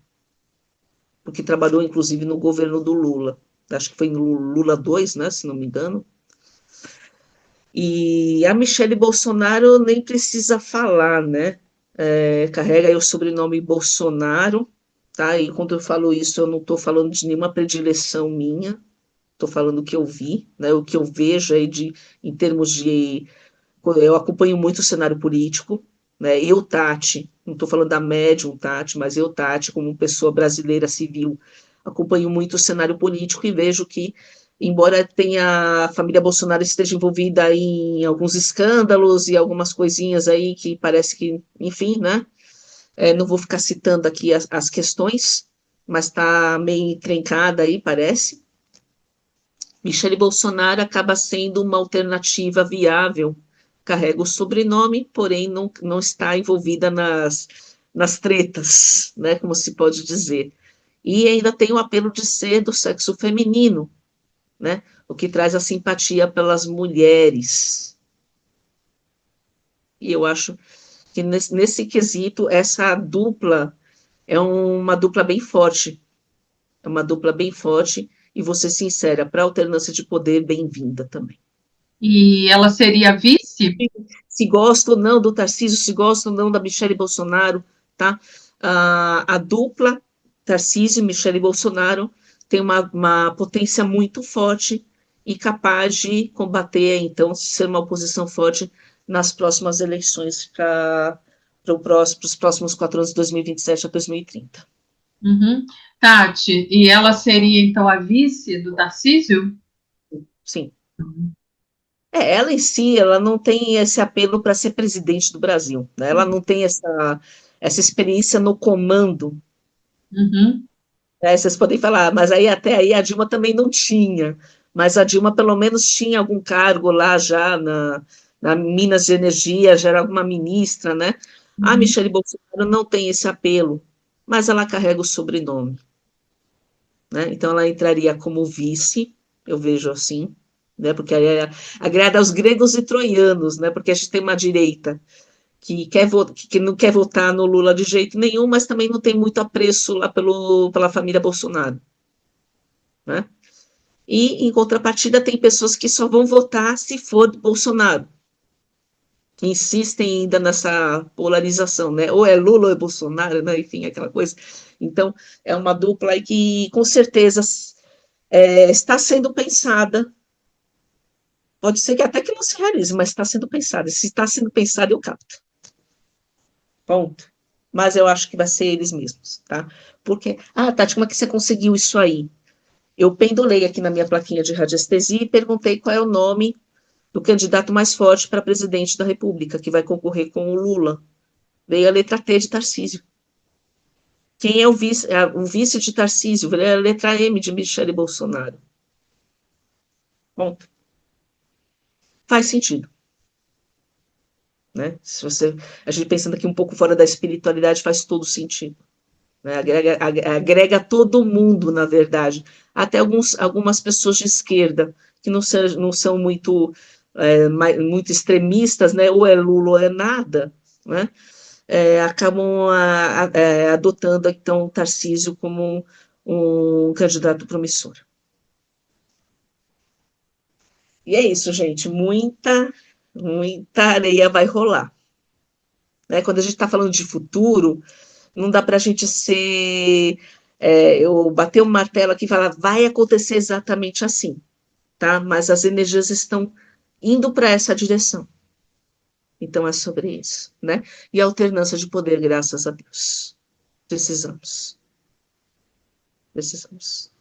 Speaker 2: porque trabalhou, inclusive, no governo do Lula. Acho que foi no Lula 2, né, se não me engano. E a Michele Bolsonaro nem precisa falar, né? Carrega aí o sobrenome Bolsonaro, tá? E quando eu falo isso, eu não estou falando de nenhuma predileção minha, estou falando o que eu vi, né, o que eu vejo aí em termos de... Eu acompanho muito o cenário político, né, eu, Tati, não estou falando da médium Tati, mas eu, Tati, como pessoa brasileira civil, acompanho muito o cenário político e vejo que, embora a família Bolsonaro esteja envolvida em alguns escândalos e algumas coisinhas aí que parece que, enfim, né, não vou ficar citando aqui as questões, mas está meio encrencada aí, parece. Michele Bolsonaro acaba sendo uma alternativa viável, carrega o sobrenome, porém não está envolvida nas tretas, né, como se pode dizer. E ainda tem o apelo de ser do sexo feminino, né, o que traz a simpatia pelas mulheres. E eu acho que nesse quesito, essa dupla é uma dupla bem forte, é uma dupla bem forte, e vou ser sincera, para a alternância de poder, bem-vinda também.
Speaker 3: E ela seria vice?
Speaker 2: Se gosta ou não do Tarcísio, se gosta ou não da Michele Bolsonaro, tá? A dupla Tarcísio e Michele Bolsonaro tem uma potência muito forte e capaz de combater, então, ser uma oposição forte nas próximas eleições para os próximos 4 anos, de 2027 a 2030.
Speaker 3: Uhum. Tati, e ela seria então a vice do Tarcísio?
Speaker 2: Sim. Ela em si, ela não tem esse apelo para ser presidente do Brasil, né? Ela não tem essa experiência no comando.
Speaker 3: Uhum.
Speaker 2: Vocês podem falar, mas aí até aí a Dilma também não tinha, mas a Dilma pelo menos tinha algum cargo lá já na Minas de Energia, já era alguma ministra, né? A
Speaker 3: Uhum.
Speaker 2: Michele Bolsonaro não tem esse apelo, mas ela carrega o sobrenome, né? Então ela entraria como vice, eu vejo assim, né? Porque aí agrada aos gregos e troianos, né? Porque a gente tem uma direita que não quer votar no Lula de jeito nenhum, mas também não tem muito apreço lá pela família Bolsonaro, né? E, em contrapartida, tem pessoas que só vão votar se for Bolsonaro, que insistem ainda nessa polarização, né? Ou é Lula ou é Bolsonaro, né? Enfim, aquela coisa. Então, é uma dupla aí que, com certeza, está sendo pensada. Pode ser que até que não se realize, mas está sendo pensada. Se está sendo pensada, eu capto. Ponto. Mas eu acho que vai ser eles mesmos, tá? Porque, Tati, como é que você conseguiu isso aí? Eu pendulei aqui na minha plaquinha de radiestesia e perguntei qual é o nome do candidato mais forte para presidente da República, que vai concorrer com o Lula. Veio a letra T de Tarcísio. Quem é o vice de Tarcísio? Veio a letra M de Michele Bolsonaro. Ponto. Faz sentido. Né? A gente pensando aqui um pouco fora da espiritualidade, faz todo sentido. Né? Agrega todo mundo, na verdade. Até algumas pessoas de esquerda, que não são muito, muito extremistas, né? Ou é Lula ou é nada, né? Acabam adotando, então, o Tarcísio como um candidato promissor. E é isso, gente. Muita areia vai rolar. Né? Quando a gente está falando de futuro, não dá para a gente ser. Eu bater um martelo aqui e falar, vai acontecer exatamente assim, tá? Mas as energias estão indo para essa direção. Então é sobre isso, né? E a alternância de poder, graças a Deus. Precisamos. Precisamos.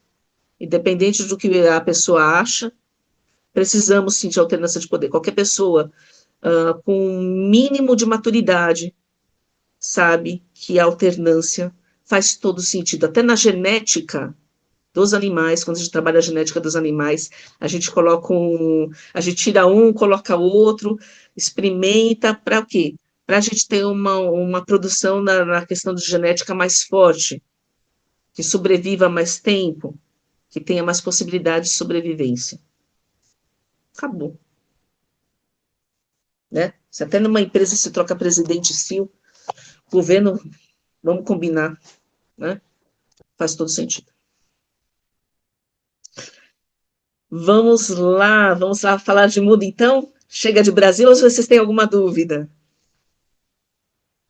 Speaker 2: Independente do que a pessoa acha, precisamos sim de alternância de poder. Qualquer pessoa com um mínimo de maturidade sabe que a alternância faz todo sentido. Até na genética dos animais, quando a gente trabalha a genética dos animais, a gente a gente tira um, coloca outro, experimenta, para o quê? Para a gente ter uma produção na questão de genética mais forte, que sobreviva mais tempo, que tenha mais possibilidade de sobrevivência. Acabou. Né? Se até numa empresa se troca presidente sim, governo, vamos combinar, né? Faz todo sentido. Vamos lá falar de mundo então? Chega de Brasil ou vocês têm alguma dúvida?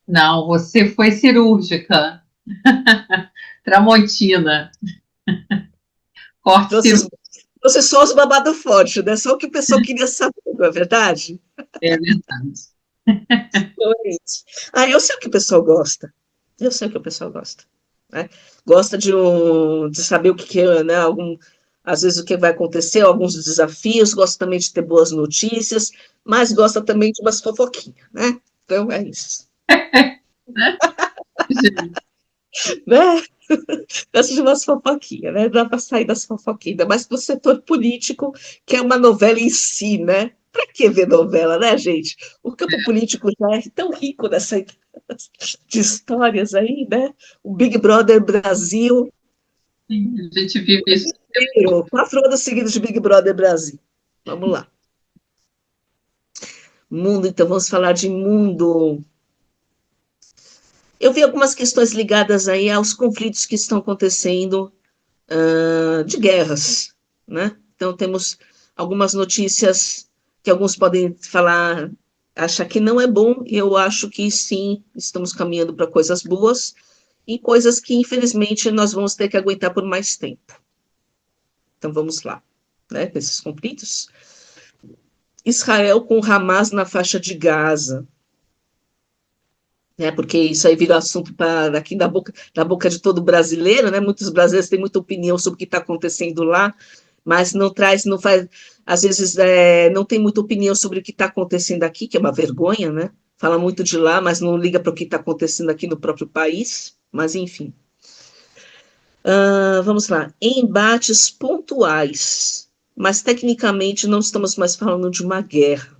Speaker 3: Não, você foi cirúrgica. Tramontina. Corte
Speaker 2: Trouxe
Speaker 3: cirúrgico.
Speaker 2: Você só os babado forte, né? Só o que o pessoal queria saber, não é verdade?
Speaker 3: É verdade.
Speaker 2: Então é isso. Ah, eu sei o que o pessoal gosta. Eu sei o que o pessoal gosta. Né? Gosta de saber o que, né? Às vezes o que vai acontecer, alguns desafios, gosta também de ter boas notícias, mas gosta também de umas fofoquinhas, né? Então é isso.
Speaker 3: Gente,
Speaker 2: Né? Gosto de umas fofoquinhas, né? Dá para sair das fofoquinhas, mas do setor político, que é uma novela em si, né? Para que ver novela, né, gente? O campo político já é tão rico de histórias aí, né? O Big Brother Brasil,
Speaker 3: a gente vive isso.
Speaker 2: 4 anos seguidos de Big Brother Brasil. Vamos lá. Mundo, então vamos falar de mundo. Eu vi algumas questões ligadas aí aos conflitos que estão acontecendo, de guerras, né? Então temos algumas notícias que alguns podem falar, achar que não é bom, e eu acho que sim, estamos caminhando para coisas boas, e coisas que infelizmente nós vamos ter que aguentar por mais tempo. Então vamos lá, né? Esses conflitos. Israel com Hamas na faixa de Gaza, né? Porque isso aí vira assunto para aqui da boca de todo brasileiro, né? Muitos brasileiros têm muita opinião sobre o que está acontecendo lá, mas não traz, não faz, às vezes não tem muita opinião sobre o que está acontecendo aqui, que é uma vergonha, né? Fala muito de lá, mas não liga para o que está acontecendo aqui no próprio país. Mas enfim. Vamos lá. Embates pontuais, mas tecnicamente não estamos mais falando de uma guerra,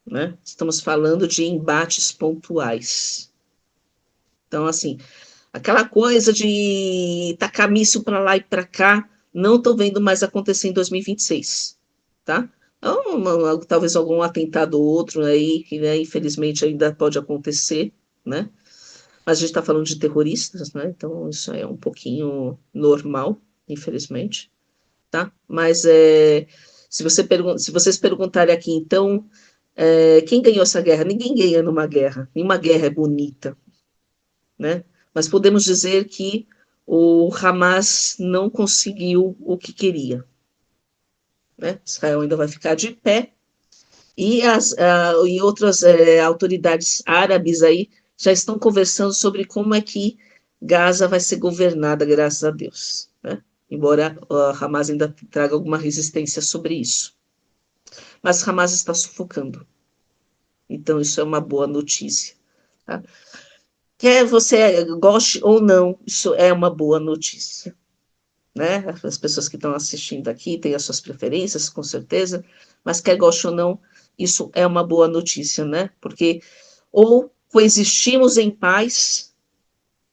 Speaker 2: né? Estamos falando de embates pontuais. Então, assim, aquela coisa de tacar míssil para lá e para cá, não estou vendo mais acontecer em 2026, tá? Então, talvez algum atentado ou outro aí, que né, infelizmente ainda pode acontecer, né? Mas a gente está falando de terroristas, né? Então isso é um pouquinho normal, infelizmente, tá? Mas se vocês perguntarem aqui, então, quem ganhou essa guerra? Ninguém ganha numa guerra. Nenhuma guerra é bonita, né? Mas podemos dizer que o Hamas não conseguiu o que queria, né? Israel ainda vai ficar de pé e outras autoridades árabes aí já estão conversando sobre como é que Gaza vai ser governada, graças a Deus, né? Embora a Hamas ainda traga alguma resistência sobre isso. Mas Hamas está sufocando. Então isso é uma boa notícia, tá? Quer você goste ou não, isso é uma boa notícia, né? As pessoas que estão assistindo aqui têm as suas preferências, com certeza, mas quer goste ou não, isso é uma boa notícia, né? Porque ou coexistimos em paz,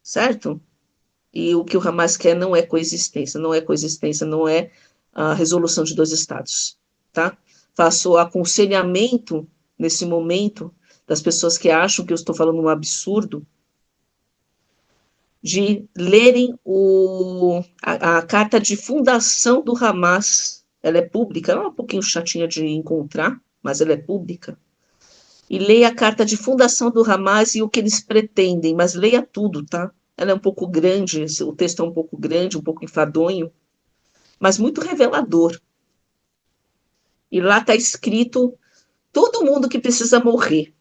Speaker 2: certo? E o que o Hamas quer não é coexistência, não é a resolução de 2 estados, tá? Faço aconselhamento nesse momento das pessoas que acham que eu estou falando um absurdo, de lerem a carta de fundação do Hamas. Ela é pública, ela é um pouquinho chatinha de encontrar, mas ela é pública. E leia a carta de fundação do Hamas e o que eles pretendem, mas leia tudo, tá? Ela é um pouco grande, o texto é um pouco grande, um pouco enfadonho, mas muito revelador. E lá está escrito todo mundo que precisa morrer.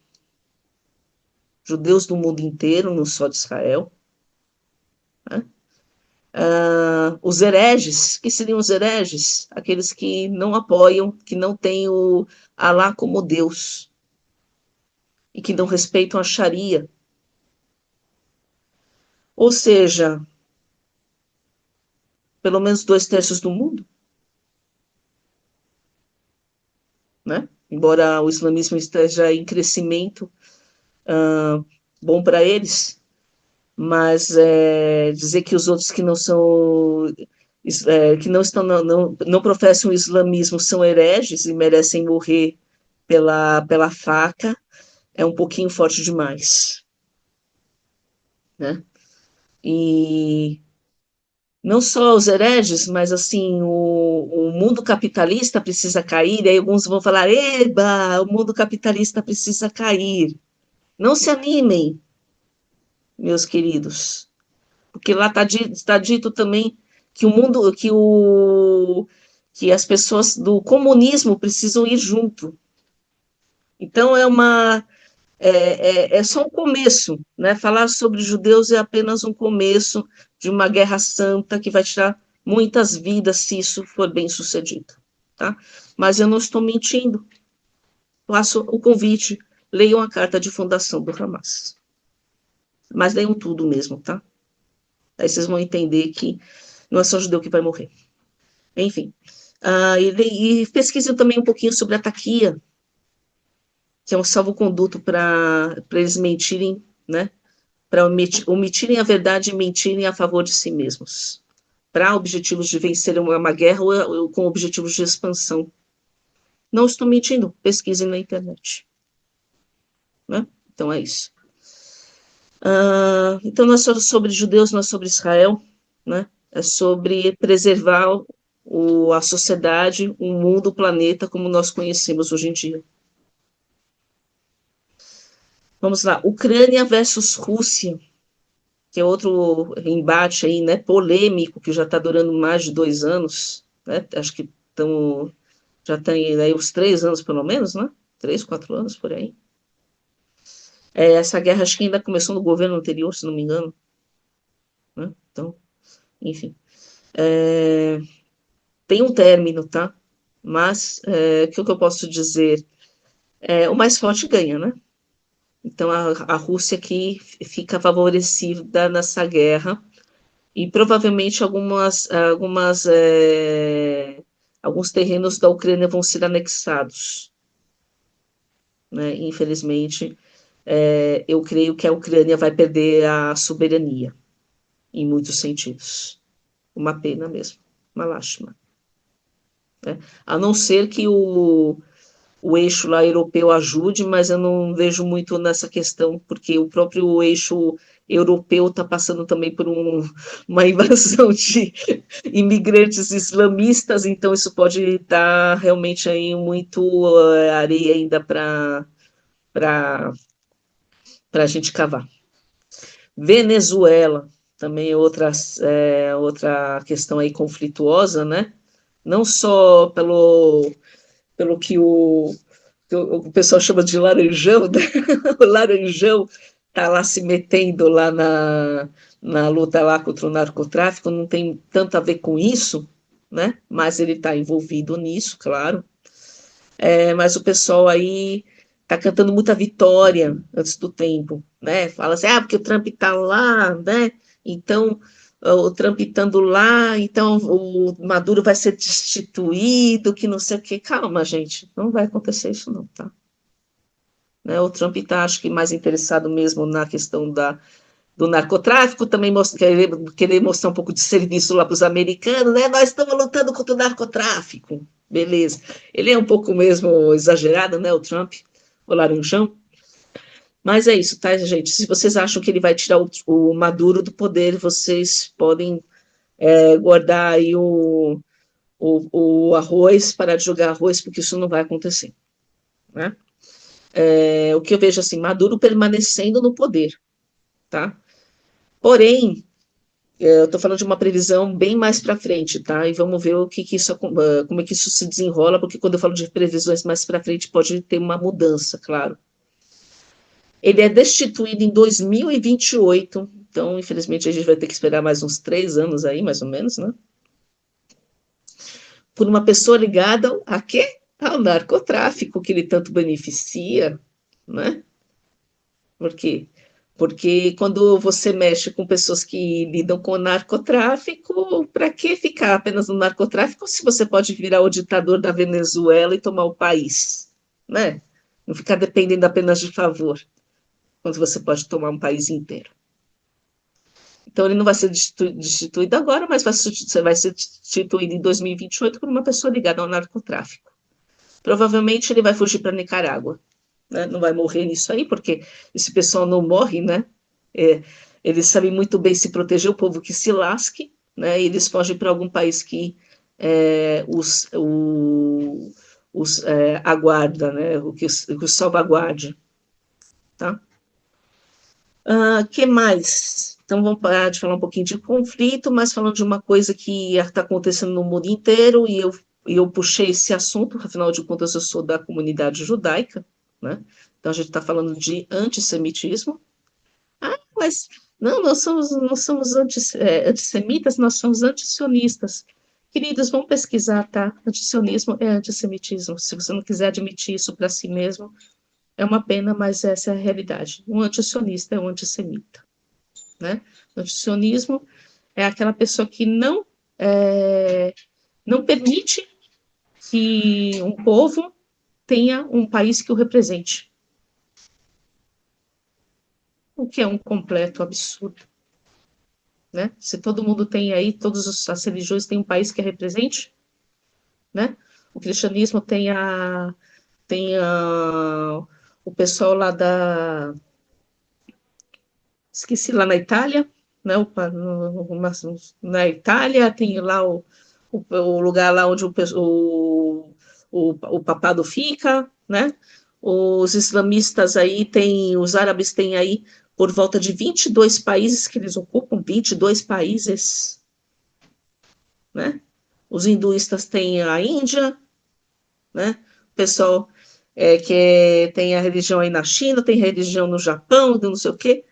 Speaker 2: Judeus do mundo inteiro, não só de Israel, né? Os hereges, que seriam os hereges? Aqueles que não apoiam, que não têm o Alá como Deus e que não respeitam a Sharia. Ou seja, pelo menos 2/3 do mundo, né? Embora o islamismo esteja em crescimento, bom para eles, mas dizer que os outros que não são, que não estão, não professam o islamismo são hereges e merecem morrer pela faca, é um pouquinho forte demais, né? E não só os hereges, mas assim, o mundo capitalista precisa cair, e aí alguns vão falar, eba, o mundo capitalista precisa cair. Não se animem, meus queridos, porque lá está dito também que o mundo, que as pessoas do comunismo precisam ir junto. Então é só um começo, né? Falar sobre judeus é apenas um começo de uma guerra santa que vai tirar muitas vidas se isso for bem sucedido, tá? Mas eu não estou mentindo. Faço o convite, leiam a carta de fundação do Hamas. Mas leiam tudo mesmo, tá? Aí vocês vão entender que não é só judeu que vai morrer. Enfim. E pesquisem também um pouquinho sobre a taquia, que é um salvo-conduto para eles mentirem, né? Para omitirem a verdade e mentirem a favor de si mesmos, para objetivos de vencer uma guerra ou com objetivos de expansão. Não estou mentindo, pesquisem na internet. Né? Então é isso. Então não é só sobre judeus, não é sobre Israel, né? É sobre preservar a sociedade, o mundo, o planeta como nós conhecemos hoje em dia. Vamos lá, Ucrânia versus Rússia, que é outro embate aí, né, polêmico, que já está durando mais de 2 anos, né? Acho que já tem aí uns 3 anos pelo menos, né? 3, 4 anos por aí. Essa guerra acho que ainda começou no governo anterior, se não me engano. Né? Então, enfim. Tem um término, tá? Mas, o que eu posso dizer? O mais forte ganha, né? Então, a Rússia aqui fica favorecida nessa guerra e provavelmente alguns terrenos da Ucrânia vão ser anexados. Né? Infelizmente, eu creio que a Ucrânia vai perder a soberania, em muitos sentidos. Uma pena mesmo, uma lástima. Né? A não ser que o eixo lá europeu ajude, mas eu não vejo muito nessa questão, porque o próprio eixo europeu está passando também por uma invasão de imigrantes islamistas, então isso pode estar realmente aí muito areia ainda para a gente cavar. Venezuela também é outra questão aí conflituosa, né? Não só pelo que o pessoal chama de laranjão, né? O laranjão está lá se metendo lá na luta lá contra o narcotráfico, não tem tanto a ver com isso, né? Mas ele está envolvido nisso, claro. Mas o pessoal aí está cantando muita vitória antes do tempo, né? Fala assim, porque o Trump está lá, né? Então, o Trump estando lá, então o Maduro vai ser destituído, que não sei o quê. Calma, gente, não vai acontecer isso não, tá? Né? O Trump está, acho que, mais interessado mesmo na questão do narcotráfico, também querer mostrar um pouco de serviço lá para os americanos, né? Nós estamos lutando contra o narcotráfico. Beleza. Ele é um pouco mesmo exagerado, né, o Trump, o laranjão. Mas é isso, tá, gente? Se vocês acham que ele vai tirar o Maduro do poder, vocês podem guardar aí o arroz, parar de jogar arroz, porque isso não vai acontecer. Né? O que eu vejo assim, Maduro permanecendo no poder, tá? Porém, eu estou falando de uma previsão bem mais para frente, tá? E vamos ver como é que isso se desenrola, porque quando eu falo de previsões mais para frente, pode ter uma mudança, claro. Ele é destituído em 2028, então, infelizmente, a gente vai ter que esperar mais uns 3 anos aí, mais ou menos, né? Por uma pessoa ligada a quê? Ao narcotráfico, que ele tanto beneficia, né? Por quê? Porque quando você mexe com pessoas que lidam com narcotráfico, para que ficar apenas no narcotráfico se você pode virar o ditador da Venezuela e tomar o país, né? Não ficar dependendo apenas de favor, quando você pode tomar um país inteiro. Então ele não vai ser destituído agora, mas vai ser destituído em 2028 por uma pessoa ligada ao narcotráfico. Provavelmente ele vai fugir para Nicarágua. Né? Não vai morrer nisso aí, porque esse pessoal não morre, né? Eles sabem muito bem se proteger, o povo que se lasque, né? E eles fogem para algum país que os aguarda, né? O que os salvaguarde, tá? Que mais? Então, vamos parar de falar um pouquinho de conflito, mas falando de uma coisa que está acontecendo no mundo inteiro, e eu puxei esse assunto, afinal de contas, eu sou da comunidade judaica, né? Então, a gente está falando de antissemitismo. Mas não, não somos antissemitas, nós somos antisionistas. Queridos, vão pesquisar, tá? Antisionismo é antissemitismo. Se você não quiser admitir isso para si mesmo, é uma pena, mas essa é a realidade. Um antisionista é um antissemita, né? O antisionismo é aquela pessoa que não permite que um povo tenha um país que o represente, o que é um completo absurdo, né? Se todo mundo tem aí, todas as religiões têm um país que a represente, né? O cristianismo tem o pessoal lá esqueci, lá na Itália, né? Na Itália tem lá o lugar lá onde o papado fica, né? Os islamistas aí os árabes têm aí por volta de 22 países que eles ocupam, 22 países, né? Os hinduístas têm a Índia, né? O pessoal tem a religião aí na China, tem religião no Japão, não sei o quê.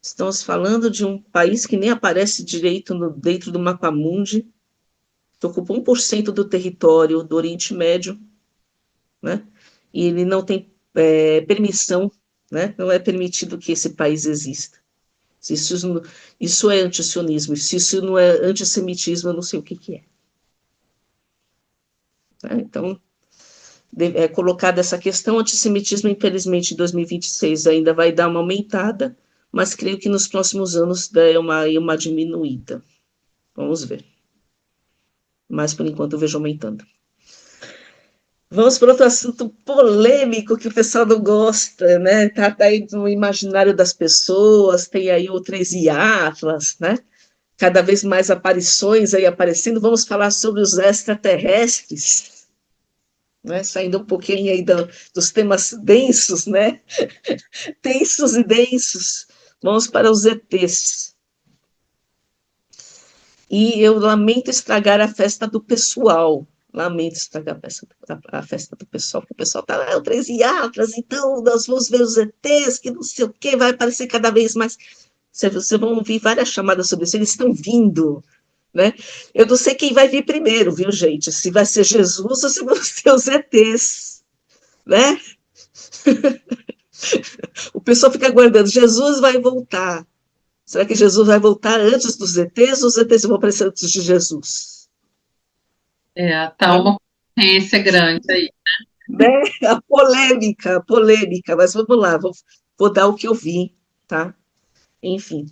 Speaker 2: Estamos falando de um país que nem aparece direito dentro do mapa-mundi, que ocupa 1% do território do Oriente Médio, né? E ele não tem permissão, né? Não é permitido que esse país exista. Se isso é antisionismo, se isso não é antissemitismo, eu não sei o que é. Né? Então, colocada essa questão, o antissemitismo, infelizmente, em 2026 ainda vai dar uma aumentada, mas creio que nos próximos anos dê uma diminuída. Vamos ver. Mas, por enquanto, eu vejo aumentando. Vamos para outro assunto polêmico que o pessoal não gosta, né? Tá aí no imaginário das pessoas, tem aí o 13 Atlas, né? Cada vez mais aparições aí aparecendo. Vamos falar sobre os extraterrestres, né? Saindo um pouquinho aí dos temas densos, né? Tensos e densos. Vamos para os ETs. E eu lamento estragar a festa do pessoal. Lamento estragar a festa do pessoal, porque o pessoal está o 13 Atlas, então nós vamos ver os ETs, que não sei o que, vai aparecer cada vez mais. Vocês vão ouvir várias chamadas sobre isso, eles estão vindo, né? Eu não sei quem vai vir primeiro, viu, gente? Se vai ser Jesus ou se vão ser os ETs, né? O pessoal fica aguardando, Jesus vai voltar. Será que Jesus vai voltar antes dos ETs ou os ETs vão aparecer antes de Jesus?
Speaker 3: Tá uma consciência grande aí.
Speaker 2: Né? A polêmica, mas vamos lá, vou dar o que eu vi, tá? Enfim,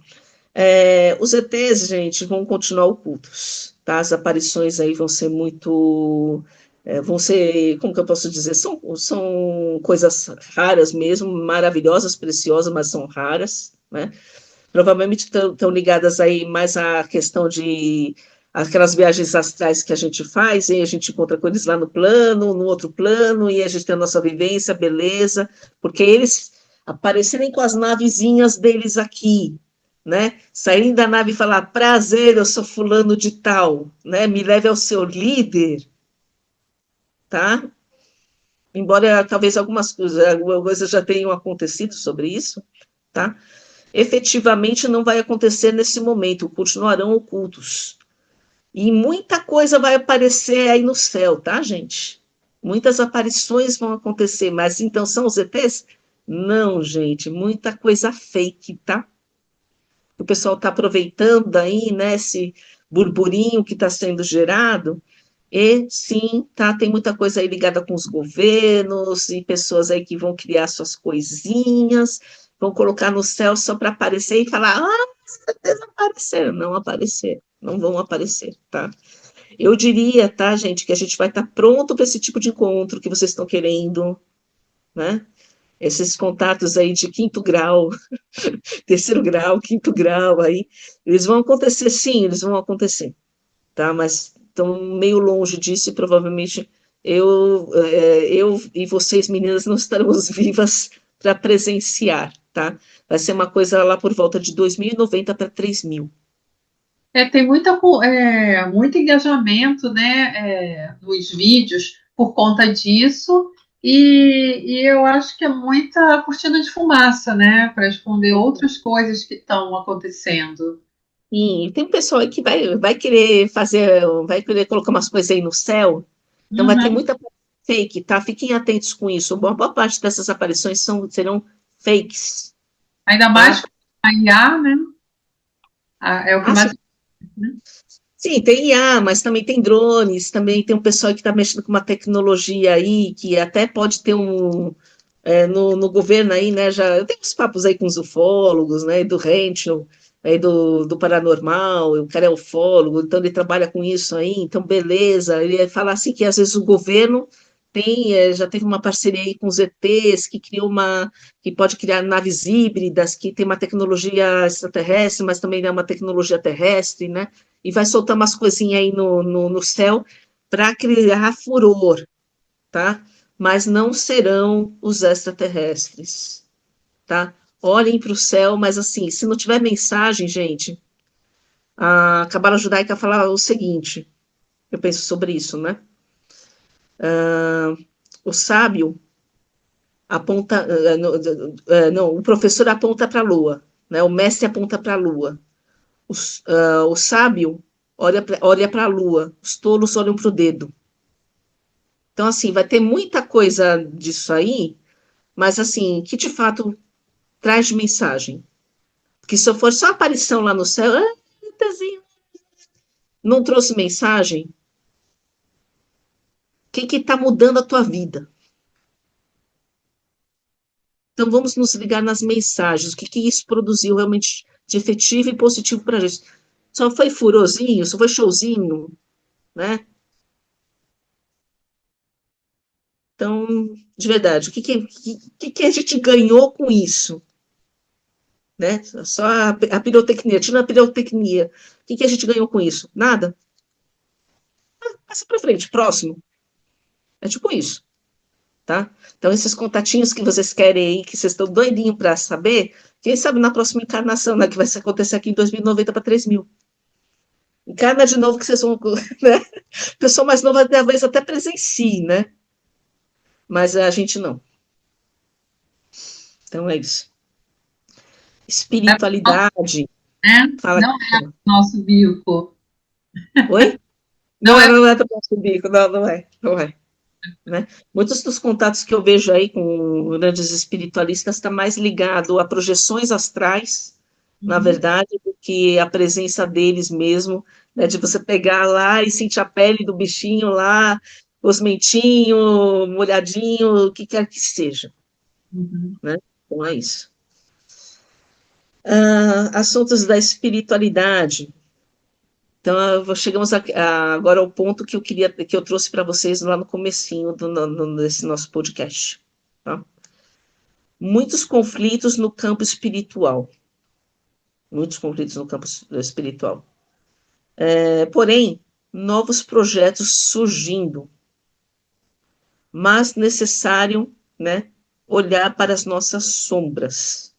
Speaker 2: os ETs, gente, vão continuar ocultos, tá? As aparições aí vão ser como que eu posso dizer? São coisas raras mesmo, maravilhosas, preciosas, mas são raras, né? Provavelmente estão ligadas aí mais à questão de aquelas viagens astrais que a gente faz, e a gente encontra com eles lá no outro plano, e a gente tem a nossa vivência, beleza, porque eles aparecerem com as navezinhas deles aqui, né? Saírem da nave e falar, prazer, eu sou fulano de tal, né? Me leve ao seu líder, tá? Embora talvez algumas coisas já tenham acontecido sobre isso, tá? Efetivamente não vai acontecer nesse momento, continuarão ocultos. E muita coisa vai aparecer aí no céu, tá, gente? Muitas aparições vão acontecer, mas então são os ETs? Não, gente, muita coisa fake, tá? O pessoal está aproveitando aí, né, esse burburinho que está sendo gerado, e sim, tá, tem muita coisa aí ligada com os governos, e pessoas aí que vão criar suas coisinhas, vão colocar no céu só para aparecer e falar, certeza apareceram. Não apareceram, não vão aparecer, tá? Eu diria, tá, gente, que a gente vai estar pronto para esse tipo de encontro que vocês estão querendo, né? Esses contatos aí de 5º grau, 3º grau, 5º grau aí, eles vão acontecer, sim, eles vão acontecer, tá? Mas estão meio longe disso e provavelmente eu e vocês, meninas, não estaremos vivas para presenciar, tá? Vai ser uma coisa lá por volta de 2.090 para 3.000.
Speaker 3: Tem muito engajamento, né, nos vídeos por conta disso, e eu acho que é muita cortina de fumaça, né, para esconder outras coisas que estão acontecendo.
Speaker 2: E tem um pessoal aí que vai querer fazer, vai querer colocar umas coisas aí no céu, então vai ter
Speaker 3: Uhum.
Speaker 2: muita fake, tá? Fiquem atentos com isso. Uma boa parte dessas aparições serão fakes,
Speaker 3: Ainda mais
Speaker 2: tá?
Speaker 3: com a IA, né? É o que
Speaker 2: Ah,
Speaker 3: mais.
Speaker 2: sim, sim, tem IA, mas também tem drones, também tem um pessoal que está mexendo com uma tecnologia aí, que até pode ter no governo aí, né, eu tenho uns papos aí com os ufólogos, né, do Rentgen, aí do paranormal, o cara é ufólogo, então ele trabalha com isso aí, então beleza, ele fala assim que às vezes o governo já teve uma parceria aí com os ETs, que pode criar naves híbridas, que tem uma tecnologia extraterrestre, mas também é uma tecnologia terrestre, né, e vai soltar umas coisinhas aí no céu para criar furor, tá? Mas não serão os extraterrestres, tá? Olhem para o céu, mas assim, se não tiver mensagem, gente, a Cabala Judaica fala o seguinte, eu penso sobre isso, né? O sábio aponta, não, o professor aponta para a lua, né? O mestre aponta para a lua. O sábio olha para a lua, os tolos olham para o dedo. Então, assim, vai ter muita coisa disso aí, mas assim, que de fato traz de mensagem. Porque se eu for só aparição lá no céu, Tazinho, não trouxe mensagem, o que está mudando a tua vida? Então vamos nos ligar nas mensagens, o que isso produziu realmente de efetivo e positivo para a gente. Só foi furozinho, só foi showzinho, né? Então, de verdade, o que a gente ganhou com isso? Né? Só a pirotecnia, tirando a pirotecnia. O que a gente ganhou com isso? Nada. Passa para frente, próximo. É tipo isso, tá? Então, esses contatinhos que vocês querem aí, que vocês estão doidinhos para saber, quem sabe na próxima encarnação, né, que vai acontecer aqui em 2090 para 3.000. Encarna de novo que vocês vão, né? Pessoa mais nova talvez até presencie, né? Mas a gente não. Então é isso. Espiritualidade.
Speaker 3: Né?
Speaker 2: Fala.
Speaker 3: Não é o nosso bico.
Speaker 2: Oi?
Speaker 3: Não
Speaker 2: Não,
Speaker 3: é.
Speaker 2: não é do nosso bico, não, não é. Não é. Né? Muitos dos contatos que eu vejo aí com grandes espiritualistas está mais ligado a projeções astrais, na
Speaker 3: Uhum,
Speaker 2: verdade, do que a presença deles mesmo, né? De você pegar lá e sentir a pele do bichinho lá, osmentinho, molhadinho, o que quer que seja,
Speaker 3: uhum.
Speaker 2: né? Então é isso. Assuntos da espiritualidade. Então, chegamos agora ao ponto que eu trouxe para vocês lá no comecinho desse nosso podcast. Tá? Muitos conflitos no campo espiritual. Muitos conflitos no campo espiritual. Porém, novos projetos surgindo, mas necessário, né, olhar para as nossas sombras.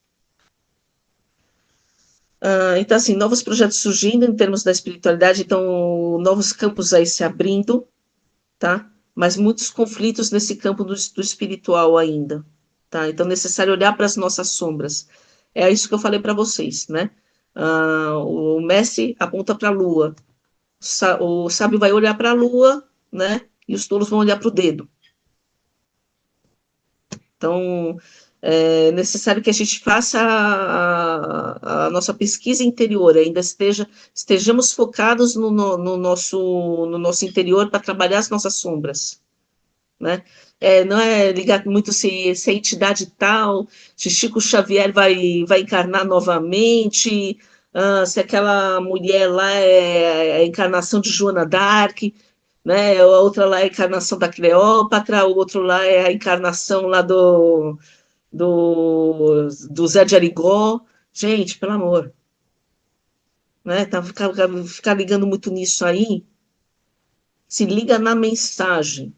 Speaker 2: Então, assim, novos projetos surgindo em termos da espiritualidade, então, novos campos aí se abrindo, tá? Mas muitos conflitos nesse campo do espiritual ainda, tá? Então, é necessário olhar para as nossas sombras. É isso que eu falei para vocês, né? O mestre aponta para a lua, o sábio vai olhar para a lua, né? E os tolos vão olhar para o dedo. Então, é necessário que a gente faça a nossa pesquisa interior, ainda estejamos focados no nosso interior para trabalhar as nossas sombras, né? Não é ligar muito se a entidade tal, se Chico Xavier vai encarnar novamente, se aquela mulher lá é a encarnação de Joana d'Arc, né? A outra lá é a encarnação da Cleópatra, o outro lá é a encarnação lá do Zé de Arigó. Gente, pelo amor, né? Ficar ligando muito nisso aí, se liga na mensagem.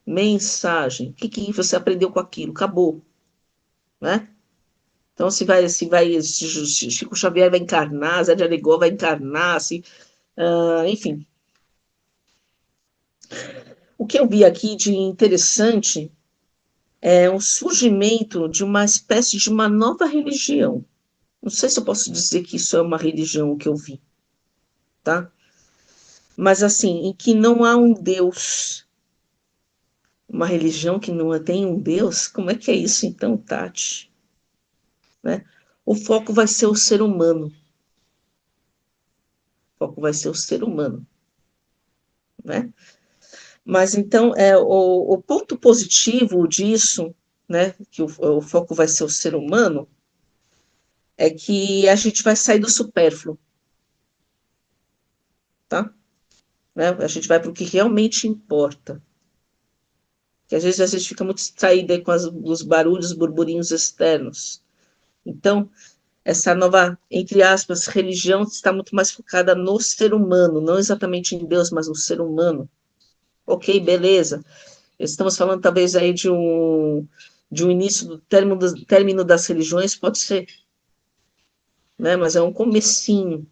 Speaker 2: Mensagem. O que você aprendeu com aquilo? Acabou, né? Então, se Chico Xavier vai encarnar, Zé de Aligó vai encarnar, enfim. O que eu vi aqui de interessante é o surgimento de uma espécie de uma nova religião. Não sei se eu posso dizer que isso é uma religião, o que eu vi, tá? Mas, assim, em que não há um Deus. Uma religião que não tem um Deus? Como é que é isso, então, Tati? Né? O foco vai ser o ser humano. O foco vai ser o ser humano, né? Mas, então, o ponto positivo disso, né, que o foco vai ser o ser humano, é que a gente vai sair do supérfluo, tá? Né? A gente vai para o que realmente importa. Que às vezes a gente fica muito distraída aí com os barulhos, burburinhos externos. Então, essa nova, entre aspas, religião está muito mais focada no ser humano, não exatamente em Deus, mas no ser humano. Ok, beleza. Estamos falando talvez aí de um início do término das religiões, pode ser, né? Mas é um comecinho,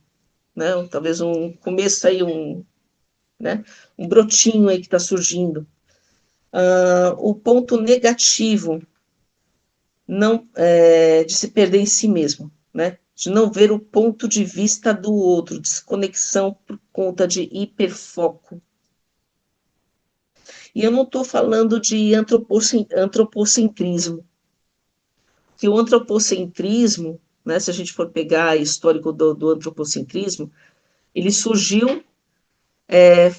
Speaker 2: né? Talvez um começo aí, né? Um brotinho aí que está surgindo. O ponto negativo não de se perder em si mesmo, né? De não ver o ponto de vista do outro, desconexão por conta de hiperfoco. E eu não estou falando de antropocentrismo, que o antropocentrismo, né, se a gente for pegar o histórico do antropocentrismo, ele surgiu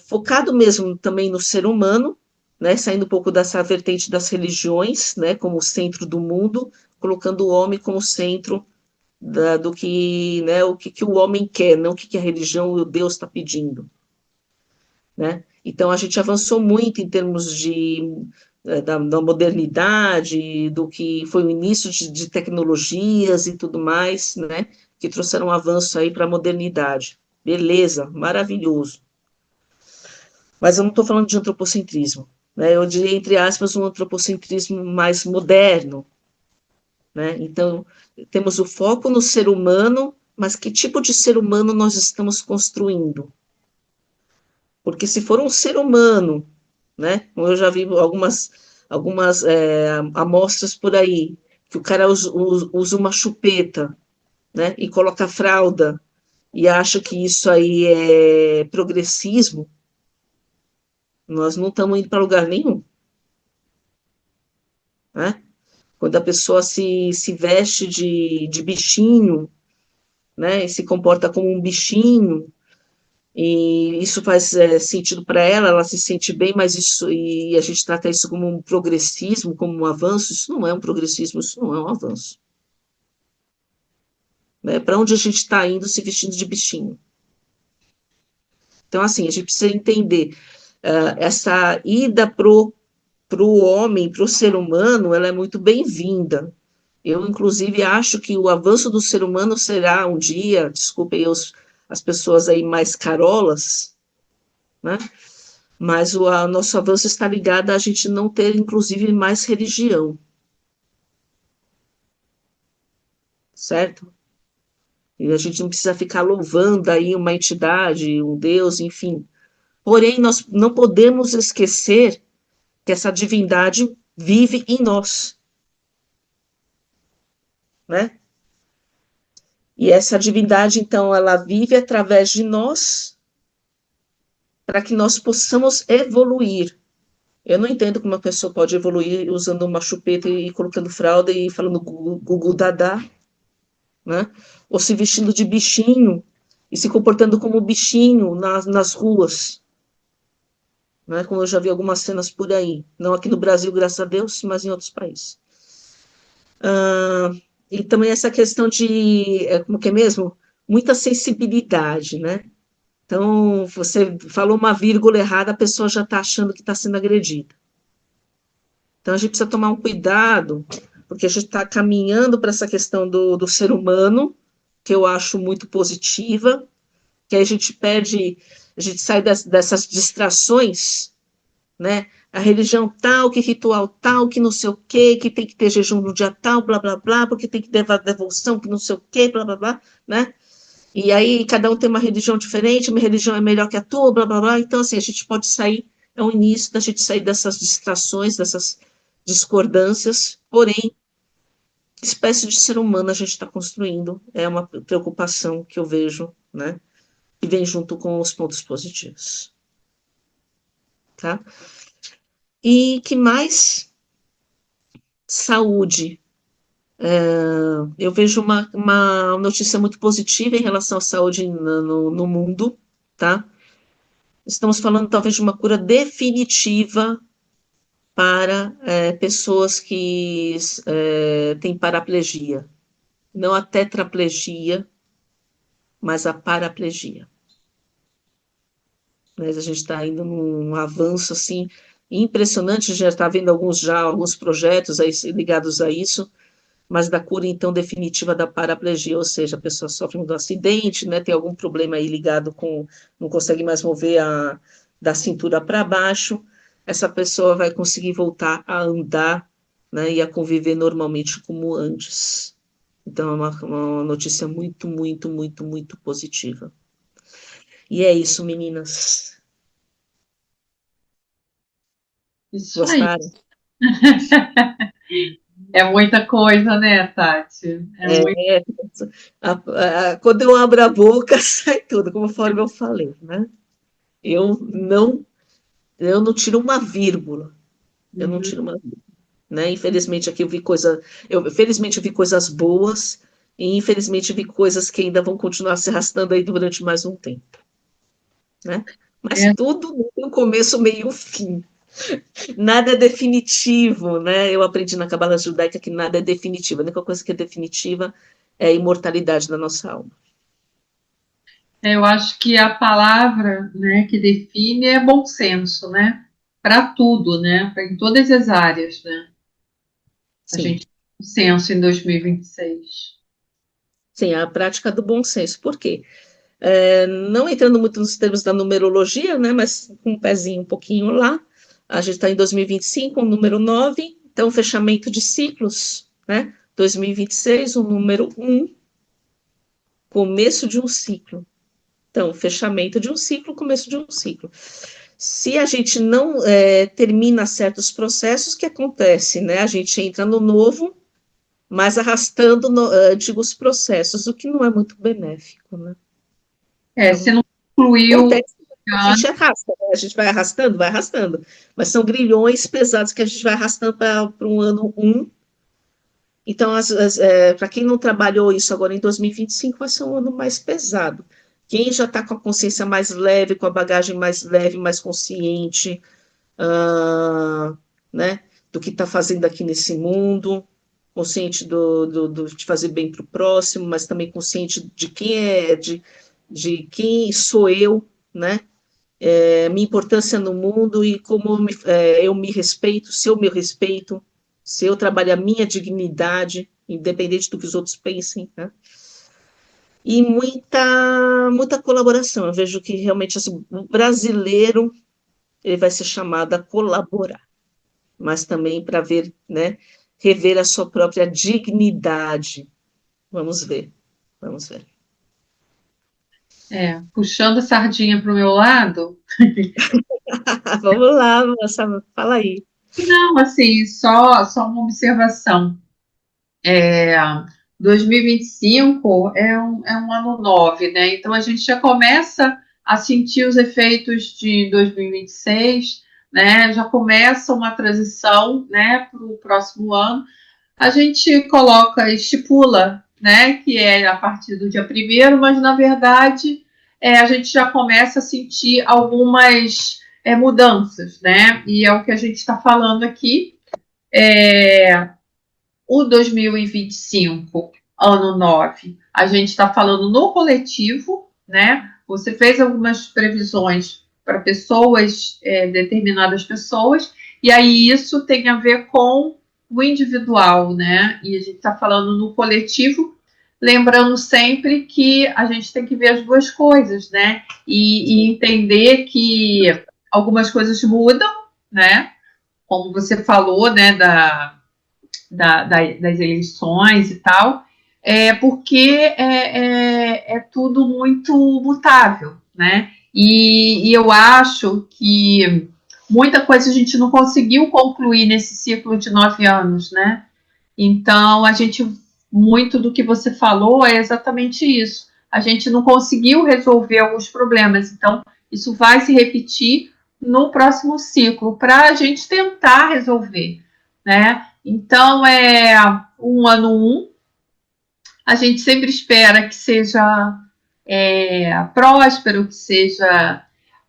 Speaker 2: focado mesmo também no ser humano, né, saindo um pouco dessa vertente das religiões, né, como centro do mundo, colocando o homem como centro do que, né, o que o homem quer, não o que a religião e o Deus está pedindo, né? Então a gente avançou muito em termos da modernidade, do que foi o início de tecnologias e tudo mais, né? Que trouxeram um avanço aí para a modernidade. Beleza, maravilhoso. Mas eu não estou falando de antropocentrismo, né? Eu diria, entre aspas, um antropocentrismo mais moderno, né? Então, temos o foco no ser humano, mas que tipo de ser humano nós estamos construindo? Porque se for um ser humano, né? Eu já vi algumas amostras por aí, que o cara usa uma chupeta, né? E coloca fralda, e acha que isso aí é progressismo. Nós não estamos indo para lugar nenhum, né? Quando a pessoa se veste de bichinho, né? E se comporta como um bichinho, e isso faz sentido para ela, ela se sente bem, mas isso, e a gente trata isso como um progressismo, como um avanço, isso não é um progressismo, isso não é um avanço. Né? Para onde a gente está indo se vestindo de bichinho? Então, assim, a gente precisa entender essa ida pro homem, pro ser humano, ela é muito bem-vinda. Eu, inclusive, acho que o avanço do ser humano será um dia, desculpem as pessoas aí mais carolas, né? Mas o nosso avanço está ligado a gente não ter, inclusive, mais religião, certo? E a gente não precisa ficar louvando aí uma entidade, um Deus, enfim. Porém, nós não podemos esquecer que essa divindade vive em nós, né? E essa divindade, então, ela vive através de nós para que nós possamos evoluir. Eu não entendo como uma pessoa pode evoluir usando uma chupeta e colocando fralda e falando gugu dadá, né? Ou se vestindo de bichinho e se comportando como bichinho nas ruas, né? Como eu já vi algumas cenas por aí. Não aqui no Brasil, graças a Deus, mas em outros países. E também essa questão de, como que é mesmo? Muita sensibilidade, né? Então, você falou uma vírgula errada, a pessoa já está achando que está sendo agredida. Então, a gente precisa tomar um cuidado, porque a gente está caminhando para essa questão do ser humano, que eu acho muito positiva, que aí a gente sai dessas distrações, né? a religião tal, que ritual tal, que não sei o quê, que tem que ter jejum no dia tal, blá, blá, blá, porque tem que ter devoção, que não sei o quê, blá, blá, blá, né? E aí cada um tem uma religião diferente, minha religião é melhor que a tua, blá, blá, blá. Então, assim, a gente pode sair, é o início da gente sair dessas distrações, dessas discordâncias, porém, que espécie de ser humano a gente está construindo, é uma preocupação que eu vejo, né? Que vem junto com os pontos positivos. Tá? E que mais? Saúde. Eu vejo uma notícia muito positiva em relação à saúde no mundo, tá? Estamos falando talvez de uma cura definitiva para pessoas que têm paraplegia. Não a tetraplegia, mas a paraplegia. Mas a gente está indo num avanço assim impressionante, já está vendo alguns projetos aí ligados a isso, mas da cura então definitiva da paraplegia, ou seja, a pessoa sofre um acidente, né, tem algum problema aí ligado com, não consegue mais mover da cintura para baixo, essa pessoa vai conseguir voltar a andar, né, e a conviver normalmente como antes. Então é uma notícia muito, muito, muito, muito positiva. E é isso, meninas.
Speaker 3: Isso aí.
Speaker 2: Gostaram?
Speaker 3: É muita coisa, né, Tati?
Speaker 2: É, quando eu abro a boca, sai tudo, conforme eu falei, né? Eu não, eu não tiro uma vírgula, eu não tiro uma vírgula, né? Infelizmente aqui felizmente eu vi coisas boas e infelizmente eu vi coisas que ainda vão continuar se arrastando aí durante mais um tempo, né? Mas
Speaker 3: É,
Speaker 2: tudo tem um começo, meio e um fim. Nada é definitivo, né? Eu aprendi na Cabala Judaica que nada é definitivo. A única coisa que é definitiva é a imortalidade da nossa alma.
Speaker 3: eu acho que a palavra, né, que define é bom senso, né? Para tudo, né? Em todas as áreas, né? A
Speaker 2: Sim,
Speaker 3: gente tem bom senso em 2026.
Speaker 2: sim, a prática do bom senso. Por quê? Não entrando muito nos termos da numerologia, né? Mas com um pezinho um pouquinho lá. A gente está em 2025, um número 9, então fechamento de ciclos, né? 2026, um número 1, começo de um ciclo. Então, fechamento de um ciclo, começo de um ciclo. Se a gente não termina certos processos, o que acontece? Né? A gente entra no novo, mas arrastando antigos processos, o que não é muito benéfico. Né?
Speaker 3: Se
Speaker 2: Então,
Speaker 3: não concluiu,
Speaker 2: acontece, a gente arrasta, né? A gente vai arrastando, mas são grilhões pesados que a gente vai arrastando para um ano 1. Então, para quem não trabalhou isso agora em 2025, vai ser um ano mais pesado. Quem já está com a consciência mais leve, com a bagagem mais leve, mais consciente, né, do que está fazendo aqui nesse mundo, consciente de fazer bem para o próximo, mas também consciente de quem de quem sou eu, né, minha importância no mundo e como eu me respeito, se eu me respeito, se eu trabalho a minha dignidade, independente do que os outros pensem, né? E muita colaboração. Eu vejo que realmente assim, o brasileiro ele vai ser chamado a colaborar, mas também para ver, né, rever a sua própria dignidade. Vamos ver, vamos ver.
Speaker 3: puxando a sardinha para o meu lado,
Speaker 2: Vamos lá, moça, fala aí.
Speaker 3: não, assim, só uma observação. É, 2025 é um ano 9, né? Então a gente já começa a sentir os efeitos de 2026, né? Já começa uma transição, né, para o próximo ano. A gente estipula, né, que é a partir do dia 1º, mas na verdade a gente já começa a sentir algumas mudanças, né? E é o que a gente está falando aqui. O 2025, ano 9, a gente está falando no coletivo, né? Você fez algumas previsões para pessoas, determinadas pessoas, e aí isso tem a ver com o individual, né? E a gente está falando no coletivo, lembrando sempre que a gente tem que ver as duas coisas, né? E entender que algumas coisas mudam, né? como você falou, né, das eleições e tal, porque é tudo muito mutável, né? E eu acho que muita coisa a gente não conseguiu concluir nesse ciclo de 9 anos, né? Então, muito do que você falou é exatamente isso. A gente não conseguiu resolver alguns problemas, então isso vai se repetir no próximo ciclo para a gente tentar resolver, né? Então, um ano a gente sempre espera que seja próspero, que seja.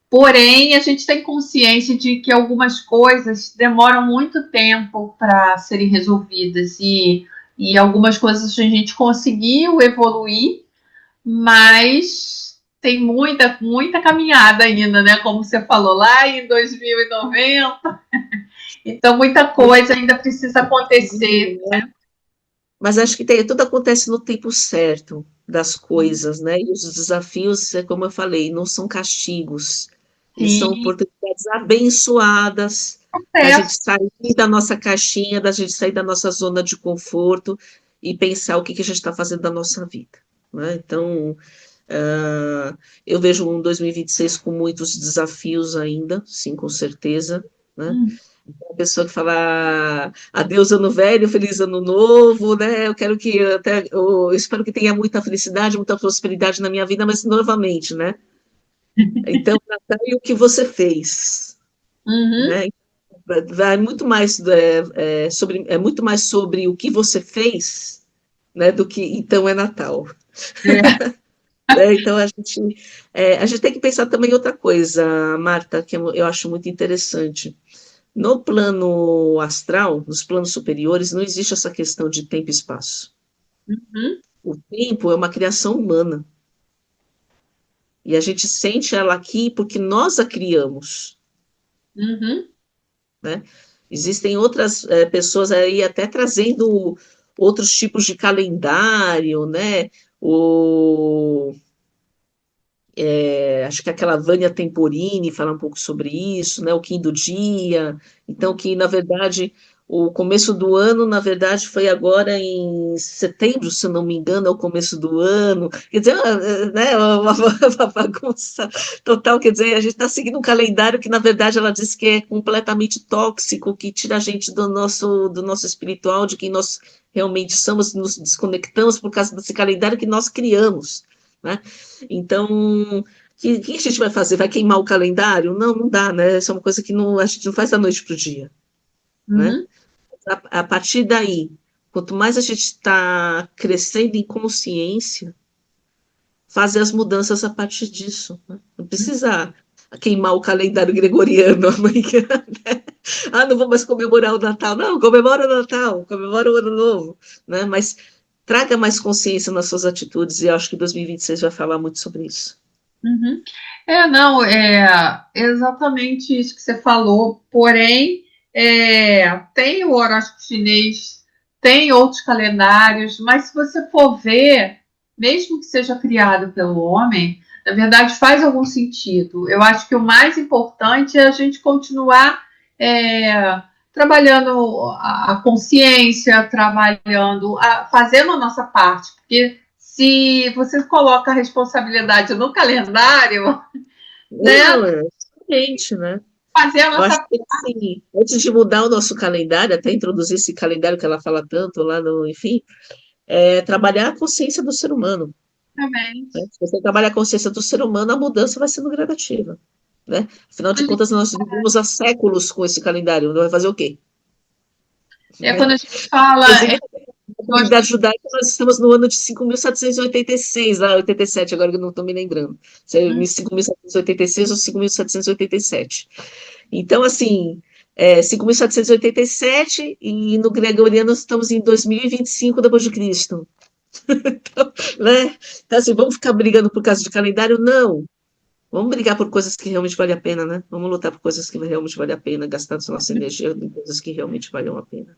Speaker 3: Porém, a gente tem consciência de que algumas coisas demoram muito tempo para serem resolvidas e algumas coisas a gente conseguiu evoluir, mas tem muita, muita caminhada ainda, né? Como você falou lá em 2090. Então, muita coisa ainda precisa acontecer.
Speaker 2: Mas acho que tudo acontece no tempo certo das coisas, né? E os desafios, como eu falei, não são castigos, eles são
Speaker 3: Sim,
Speaker 2: oportunidades abençoadas da gente
Speaker 3: processo.
Speaker 2: sair da nossa caixinha, da gente sair da nossa zona de conforto e pensar o que a gente está fazendo da nossa vida, né? Então, eu vejo um 2026 com muitos desafios ainda, sim, com certeza, né? Uma pessoa que fala adeus ano velho, feliz ano novo, né? Eu quero que eu espero que tenha muita felicidade, muita prosperidade na minha vida, mas novamente, né? Então, Natal, e o que você fez,
Speaker 3: Uhum.
Speaker 2: né? Vai muito mais é muito mais sobre o que você fez, né? Do que então é Natal.
Speaker 3: É.
Speaker 2: Né? Então a gente tem que pensar também outra coisa, Marta, que eu acho muito interessante. No plano astral, nos planos superiores, não existe essa questão de tempo e espaço.
Speaker 3: Uhum.
Speaker 2: O tempo é uma criação humana. E a gente sente ela aqui porque nós a criamos,
Speaker 3: Uhum.
Speaker 2: né? Existem outras pessoas aí até trazendo outros tipos de calendário, né? O, acho que aquela Vânia Temporini fala um pouco sobre isso, né? O Kim do Dia. Então, que na verdade o começo do ano, na verdade, foi agora em setembro, se eu não me engano, é o começo do ano. Quer dizer, né? Uma bagunça total. Quer dizer, a gente está seguindo um calendário que, na verdade, ela diz que é completamente tóxico, que tira a gente do nosso espiritual, de quem nós realmente somos, nos desconectamos por causa desse calendário que nós criamos, né? Então, o que a gente vai fazer? Vai queimar o calendário? Não, não dá, né? Isso é uma coisa que a gente não faz da noite para o dia, né?
Speaker 3: Uhum.
Speaker 2: A partir daí, quanto mais a gente está crescendo em consciência, fazer as mudanças a partir disso, né? Não precisa queimar o calendário gregoriano amanhã, né? Ah, não vou mais comemorar o Natal. Não, comemora o Natal, comemora o Ano Novo, né? Mas traga mais consciência nas suas atitudes e eu acho que 2026 vai falar muito sobre isso.
Speaker 3: Uhum. Não, é exatamente isso que você falou. Porém, tem o horóscopo chinês, tem outros calendários, mas se você for ver, mesmo que seja criado pelo homem, na verdade faz algum sentido. Eu acho que o mais importante é a gente continuar trabalhando a consciência, fazendo a nossa parte, porque se você coloca a responsabilidade no calendário, né,
Speaker 2: Não, exatamente, né?
Speaker 3: fazer a
Speaker 2: Eu acho
Speaker 3: nossa
Speaker 2: que, assim, antes de mudar o nosso calendário, até introduzir esse calendário que ela fala tanto lá no, enfim, trabalhar a consciência do ser humano,
Speaker 3: também.
Speaker 2: né? Se você trabalhar a consciência do ser humano, a mudança vai sendo gradativa, né? Afinal de contas, nós vivemos há séculos com esse calendário, não vai fazer o quê?
Speaker 3: Quando a gente fala,
Speaker 2: Inclusive, na
Speaker 3: nós,
Speaker 2: comunidade judaica, nós estamos no ano de 5.786, lá, 87, agora que eu não estou me lembrando. Se é 5.786 ou 5.787. Então, assim, 5.787 e no gregoriano nós estamos em 2025 depois de Cristo. Então, né? Então, assim, vamos ficar brigando por causa de calendário? Não. Vamos brigar por coisas que realmente valem a pena, né? Vamos lutar por coisas que realmente valem a pena, gastar nossa energia em coisas que realmente valham a pena.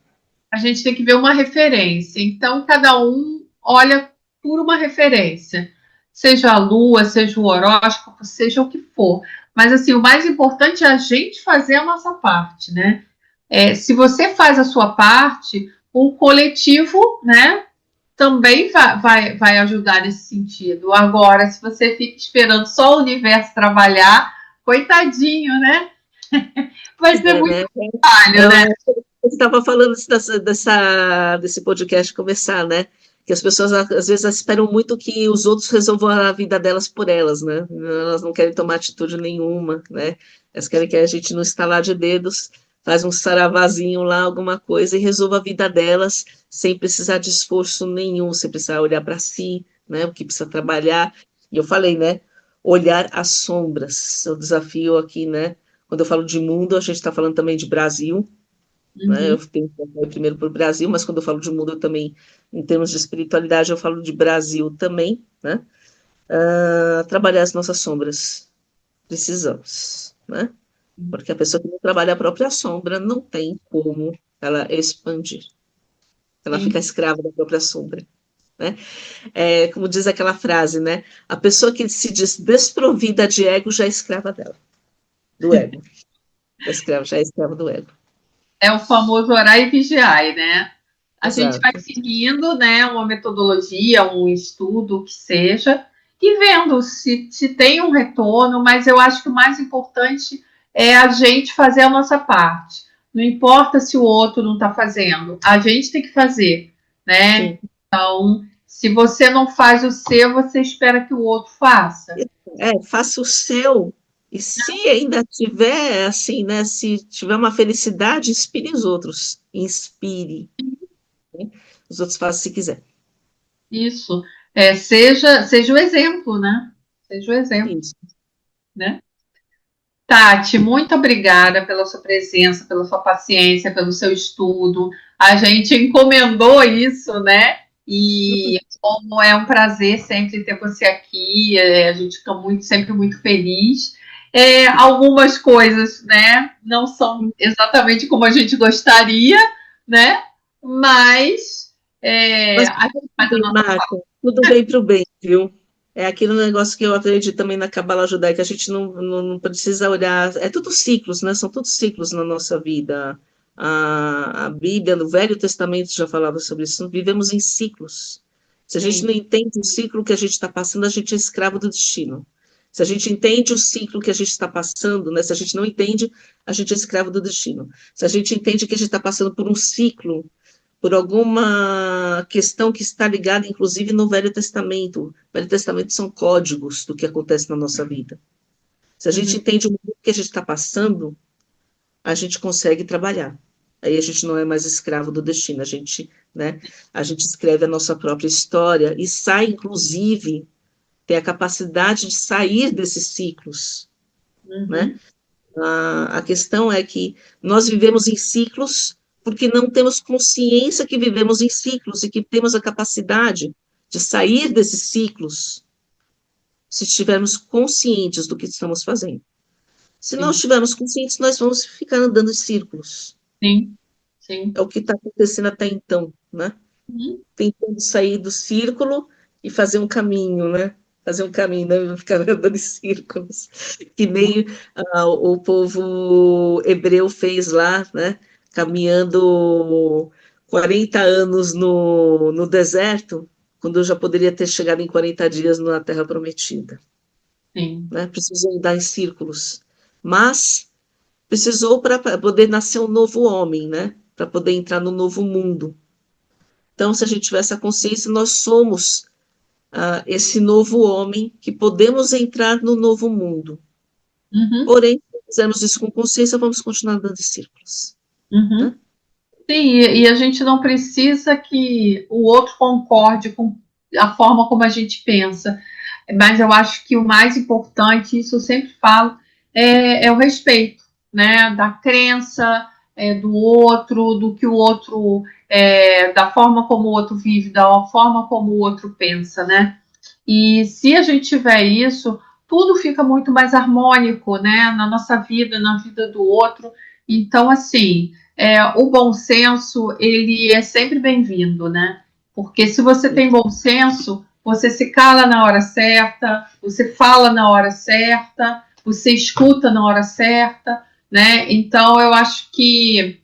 Speaker 3: a gente tem que ver uma referência. Então, cada um olha por uma referência, seja a lua, seja o horóscopo, seja o que for. Mas, assim, o mais importante é a gente fazer a nossa parte, né? se você faz a sua parte, o coletivo, né, também vai ajudar nesse sentido. Agora, se você fica esperando só o universo trabalhar, coitadinho, né? Vai ser muito
Speaker 2: Né?
Speaker 3: trabalho, né?
Speaker 2: Você estava falando desse podcast começar, né? Que as pessoas às vezes esperam muito que os outros resolvam a vida delas por elas, né? Elas não querem tomar atitude nenhuma, né? Elas querem que a gente, no estalar de dedos, faz um saravazinho lá, alguma coisa, e resolva a vida delas sem precisar de esforço nenhum, sem precisar olhar para si, né? O que precisa trabalhar. E eu falei, né? Olhar as sombras. O desafio aqui, né? Quando eu falo de mundo, a gente está falando também de Brasil, né? Eu tenho que falar primeiro para o Brasil, mas quando eu falo de mundo, eu também, em termos de espiritualidade, eu falo de Brasil também, né? Trabalhar as nossas sombras. Precisamos, né? Porque a pessoa que não trabalha a própria sombra não tem como ela expandir. Ela
Speaker 3: Sim.
Speaker 2: fica escrava da própria sombra, né? Como diz aquela frase, né? A pessoa que se diz desprovida de ego já é escrava dela, do ego. Já é escrava do ego.
Speaker 3: É o famoso orar e vigiar, né? A gente vai
Speaker 2: Exato.
Speaker 3: seguindo, né, uma metodologia, um estudo, o que seja, e vendo se tem um retorno, mas eu acho que o mais importante é a gente fazer a nossa parte. Não importa se o outro não está fazendo, a gente tem que fazer, né?
Speaker 2: Sim.
Speaker 3: Então, se você não faz o seu, você espera que o outro faça.
Speaker 2: Faça o seu. E se ainda tiver assim, né? Se tiver uma felicidade, inspire os outros. Inspire, né? Os outros fazem se quiser.
Speaker 3: Isso. Seja o exemplo, né? Seja o exemplo,
Speaker 2: Isso.
Speaker 3: né? Tati, muito obrigada pela sua presença, pela sua paciência, pelo seu estudo. A gente encomendou isso, né? E como é um prazer sempre ter você aqui, a gente fica sempre muito feliz. Algumas coisas, né, não são exatamente como a gente gostaria, né? Mas
Speaker 2: Mas
Speaker 3: a gente faz a
Speaker 2: bem,
Speaker 3: nossa
Speaker 2: Marta,
Speaker 3: parte.
Speaker 2: tudo bem para o bem, viu? É aquele negócio que eu acredito também na Cabala Judaica, a gente não precisa olhar. É tudo ciclos, né? São todos ciclos na nossa vida. A Bíblia, no Velho Testamento, já falava sobre isso. Vivemos em ciclos. Se a gente
Speaker 3: Sim.
Speaker 2: não entende o ciclo que a gente está passando, a gente é escravo do destino. Se a gente entende o ciclo que a gente está passando, né? Se a gente não entende, a gente é escravo do destino. Se a gente entende que a gente está passando por um ciclo, por alguma questão que está ligada, inclusive, no Velho Testamento. O Velho Testamento são códigos do que acontece na nossa vida. Se a gente
Speaker 3: Uhum.
Speaker 2: entende o mundo que a gente está passando, a gente consegue trabalhar. Aí a gente não é mais escravo do destino, né, a gente escreve a nossa própria história e sai, inclusive, tem a capacidade de sair desses ciclos, né?
Speaker 3: Uhum.
Speaker 2: A questão é que nós vivemos em ciclos porque não temos consciência que vivemos em ciclos e que temos a capacidade de sair desses ciclos se estivermos conscientes do que estamos fazendo. Se não
Speaker 3: Sim,
Speaker 2: estivermos conscientes, nós vamos ficar andando em círculos.
Speaker 3: sim, sim.
Speaker 2: É o que está acontecendo até então, né?
Speaker 3: Uhum.
Speaker 2: Tentando sair do círculo e fazer um caminho, né? Fazer um caminho, não ficar andando em círculos. Que nem o povo hebreu fez lá, né? Caminhando 40 anos no deserto, quando eu já poderia ter chegado em 40 dias na Terra Prometida.
Speaker 3: Sim.
Speaker 2: Né? Precisou andar em círculos. Mas precisou para poder nascer um novo homem, né? Para poder entrar no novo mundo. Então, se a gente tiver essa consciência, nós somos esse novo homem que podemos entrar no novo mundo.
Speaker 3: Uhum.
Speaker 2: Porém, se fizermos isso com consciência, vamos continuar andando em círculos.
Speaker 3: Uhum.
Speaker 2: Né?
Speaker 3: Sim, e a gente não precisa que o outro concorde com a forma como a gente pensa, mas eu acho que o mais importante, isso eu sempre falo, é o respeito, né, da crença do outro, do que o outro, da forma como o outro vive, da forma como o outro pensa, né? E se a gente tiver isso, tudo fica muito mais harmônico, né, na nossa vida, na vida do outro. Então, assim, o bom senso, ele é sempre bem-vindo, né? Porque se você tem bom senso, você se cala na hora certa, você fala na hora certa, você escuta na hora certa, né? Então, eu acho que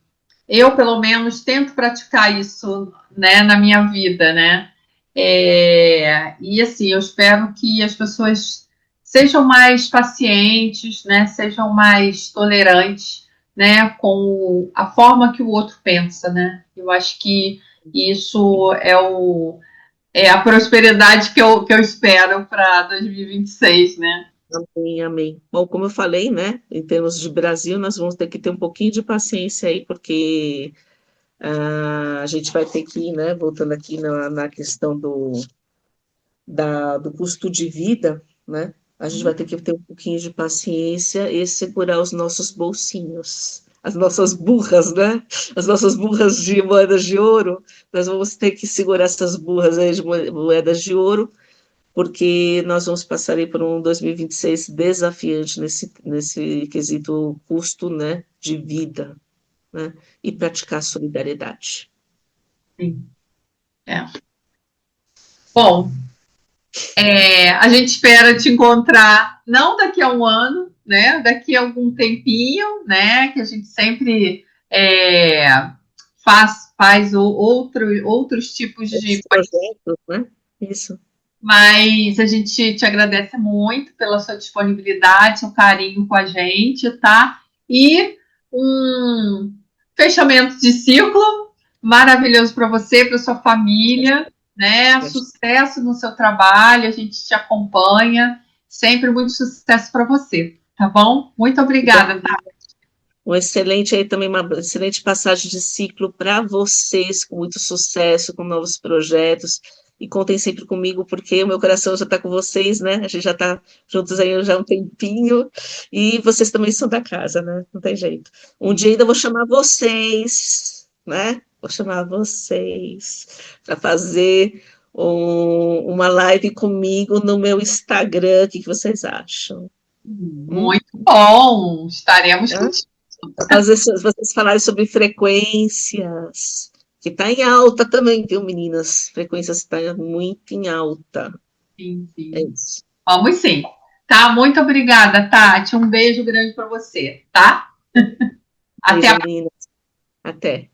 Speaker 3: eu, pelo menos, tento praticar isso, né, na minha vida, né? E assim, eu espero que as pessoas sejam mais pacientes, né, sejam mais tolerantes, né, com a forma que o outro pensa, né? Eu acho que isso é a prosperidade que eu espero para 2026, né?
Speaker 2: Amém, amém. Bom, como eu falei, né, em termos de Brasil, nós vamos ter que ter um pouquinho de paciência aí, porque a gente vai ter que, né, voltando aqui na questão do custo de vida, né, a gente vai ter que ter um pouquinho de paciência e segurar os nossos bolsinhos, as nossas burras, né, as nossas burras de moedas de ouro, nós vamos ter que segurar essas burras aí de moedas de ouro, porque nós vamos passar aí por um 2026 desafiante nesse quesito custo, né, de vida, né, e praticar solidariedade.
Speaker 3: Sim. É. Bom, a gente espera te encontrar não daqui a um ano, né? Daqui a algum tempinho, né? Que a gente sempre faz outros tipos de.
Speaker 2: Esses projetos, né? Isso.
Speaker 3: Mas a gente te agradece muito pela sua disponibilidade, seu carinho com a gente, tá? E um fechamento de ciclo maravilhoso para você, para sua família, né? Sucesso no seu trabalho, a gente te acompanha. Sempre muito sucesso para você, tá bom? Muito obrigada, tá?
Speaker 2: Um excelente aí também, uma excelente passagem de ciclo para vocês, com muito sucesso, com novos projetos. E contem sempre comigo, porque o meu coração já está com vocês, né? A gente já está juntos aí já há um tempinho. E vocês também são da casa, né? Não tem jeito. Um dia ainda vou chamar vocês, né? Vou chamar vocês para fazer uma live comigo no meu Instagram. O que vocês acham?
Speaker 3: Muito bom! Estaremos contigo.
Speaker 2: Vocês falarem sobre frequências, que está em alta também, viu, meninas? Frequências está muito em alta.
Speaker 3: Sim, sim.
Speaker 2: É isso.
Speaker 3: Vamos sim. Tá? Muito obrigada, Tati. Um beijo grande para você, tá?
Speaker 2: Beijo, meninas. Até.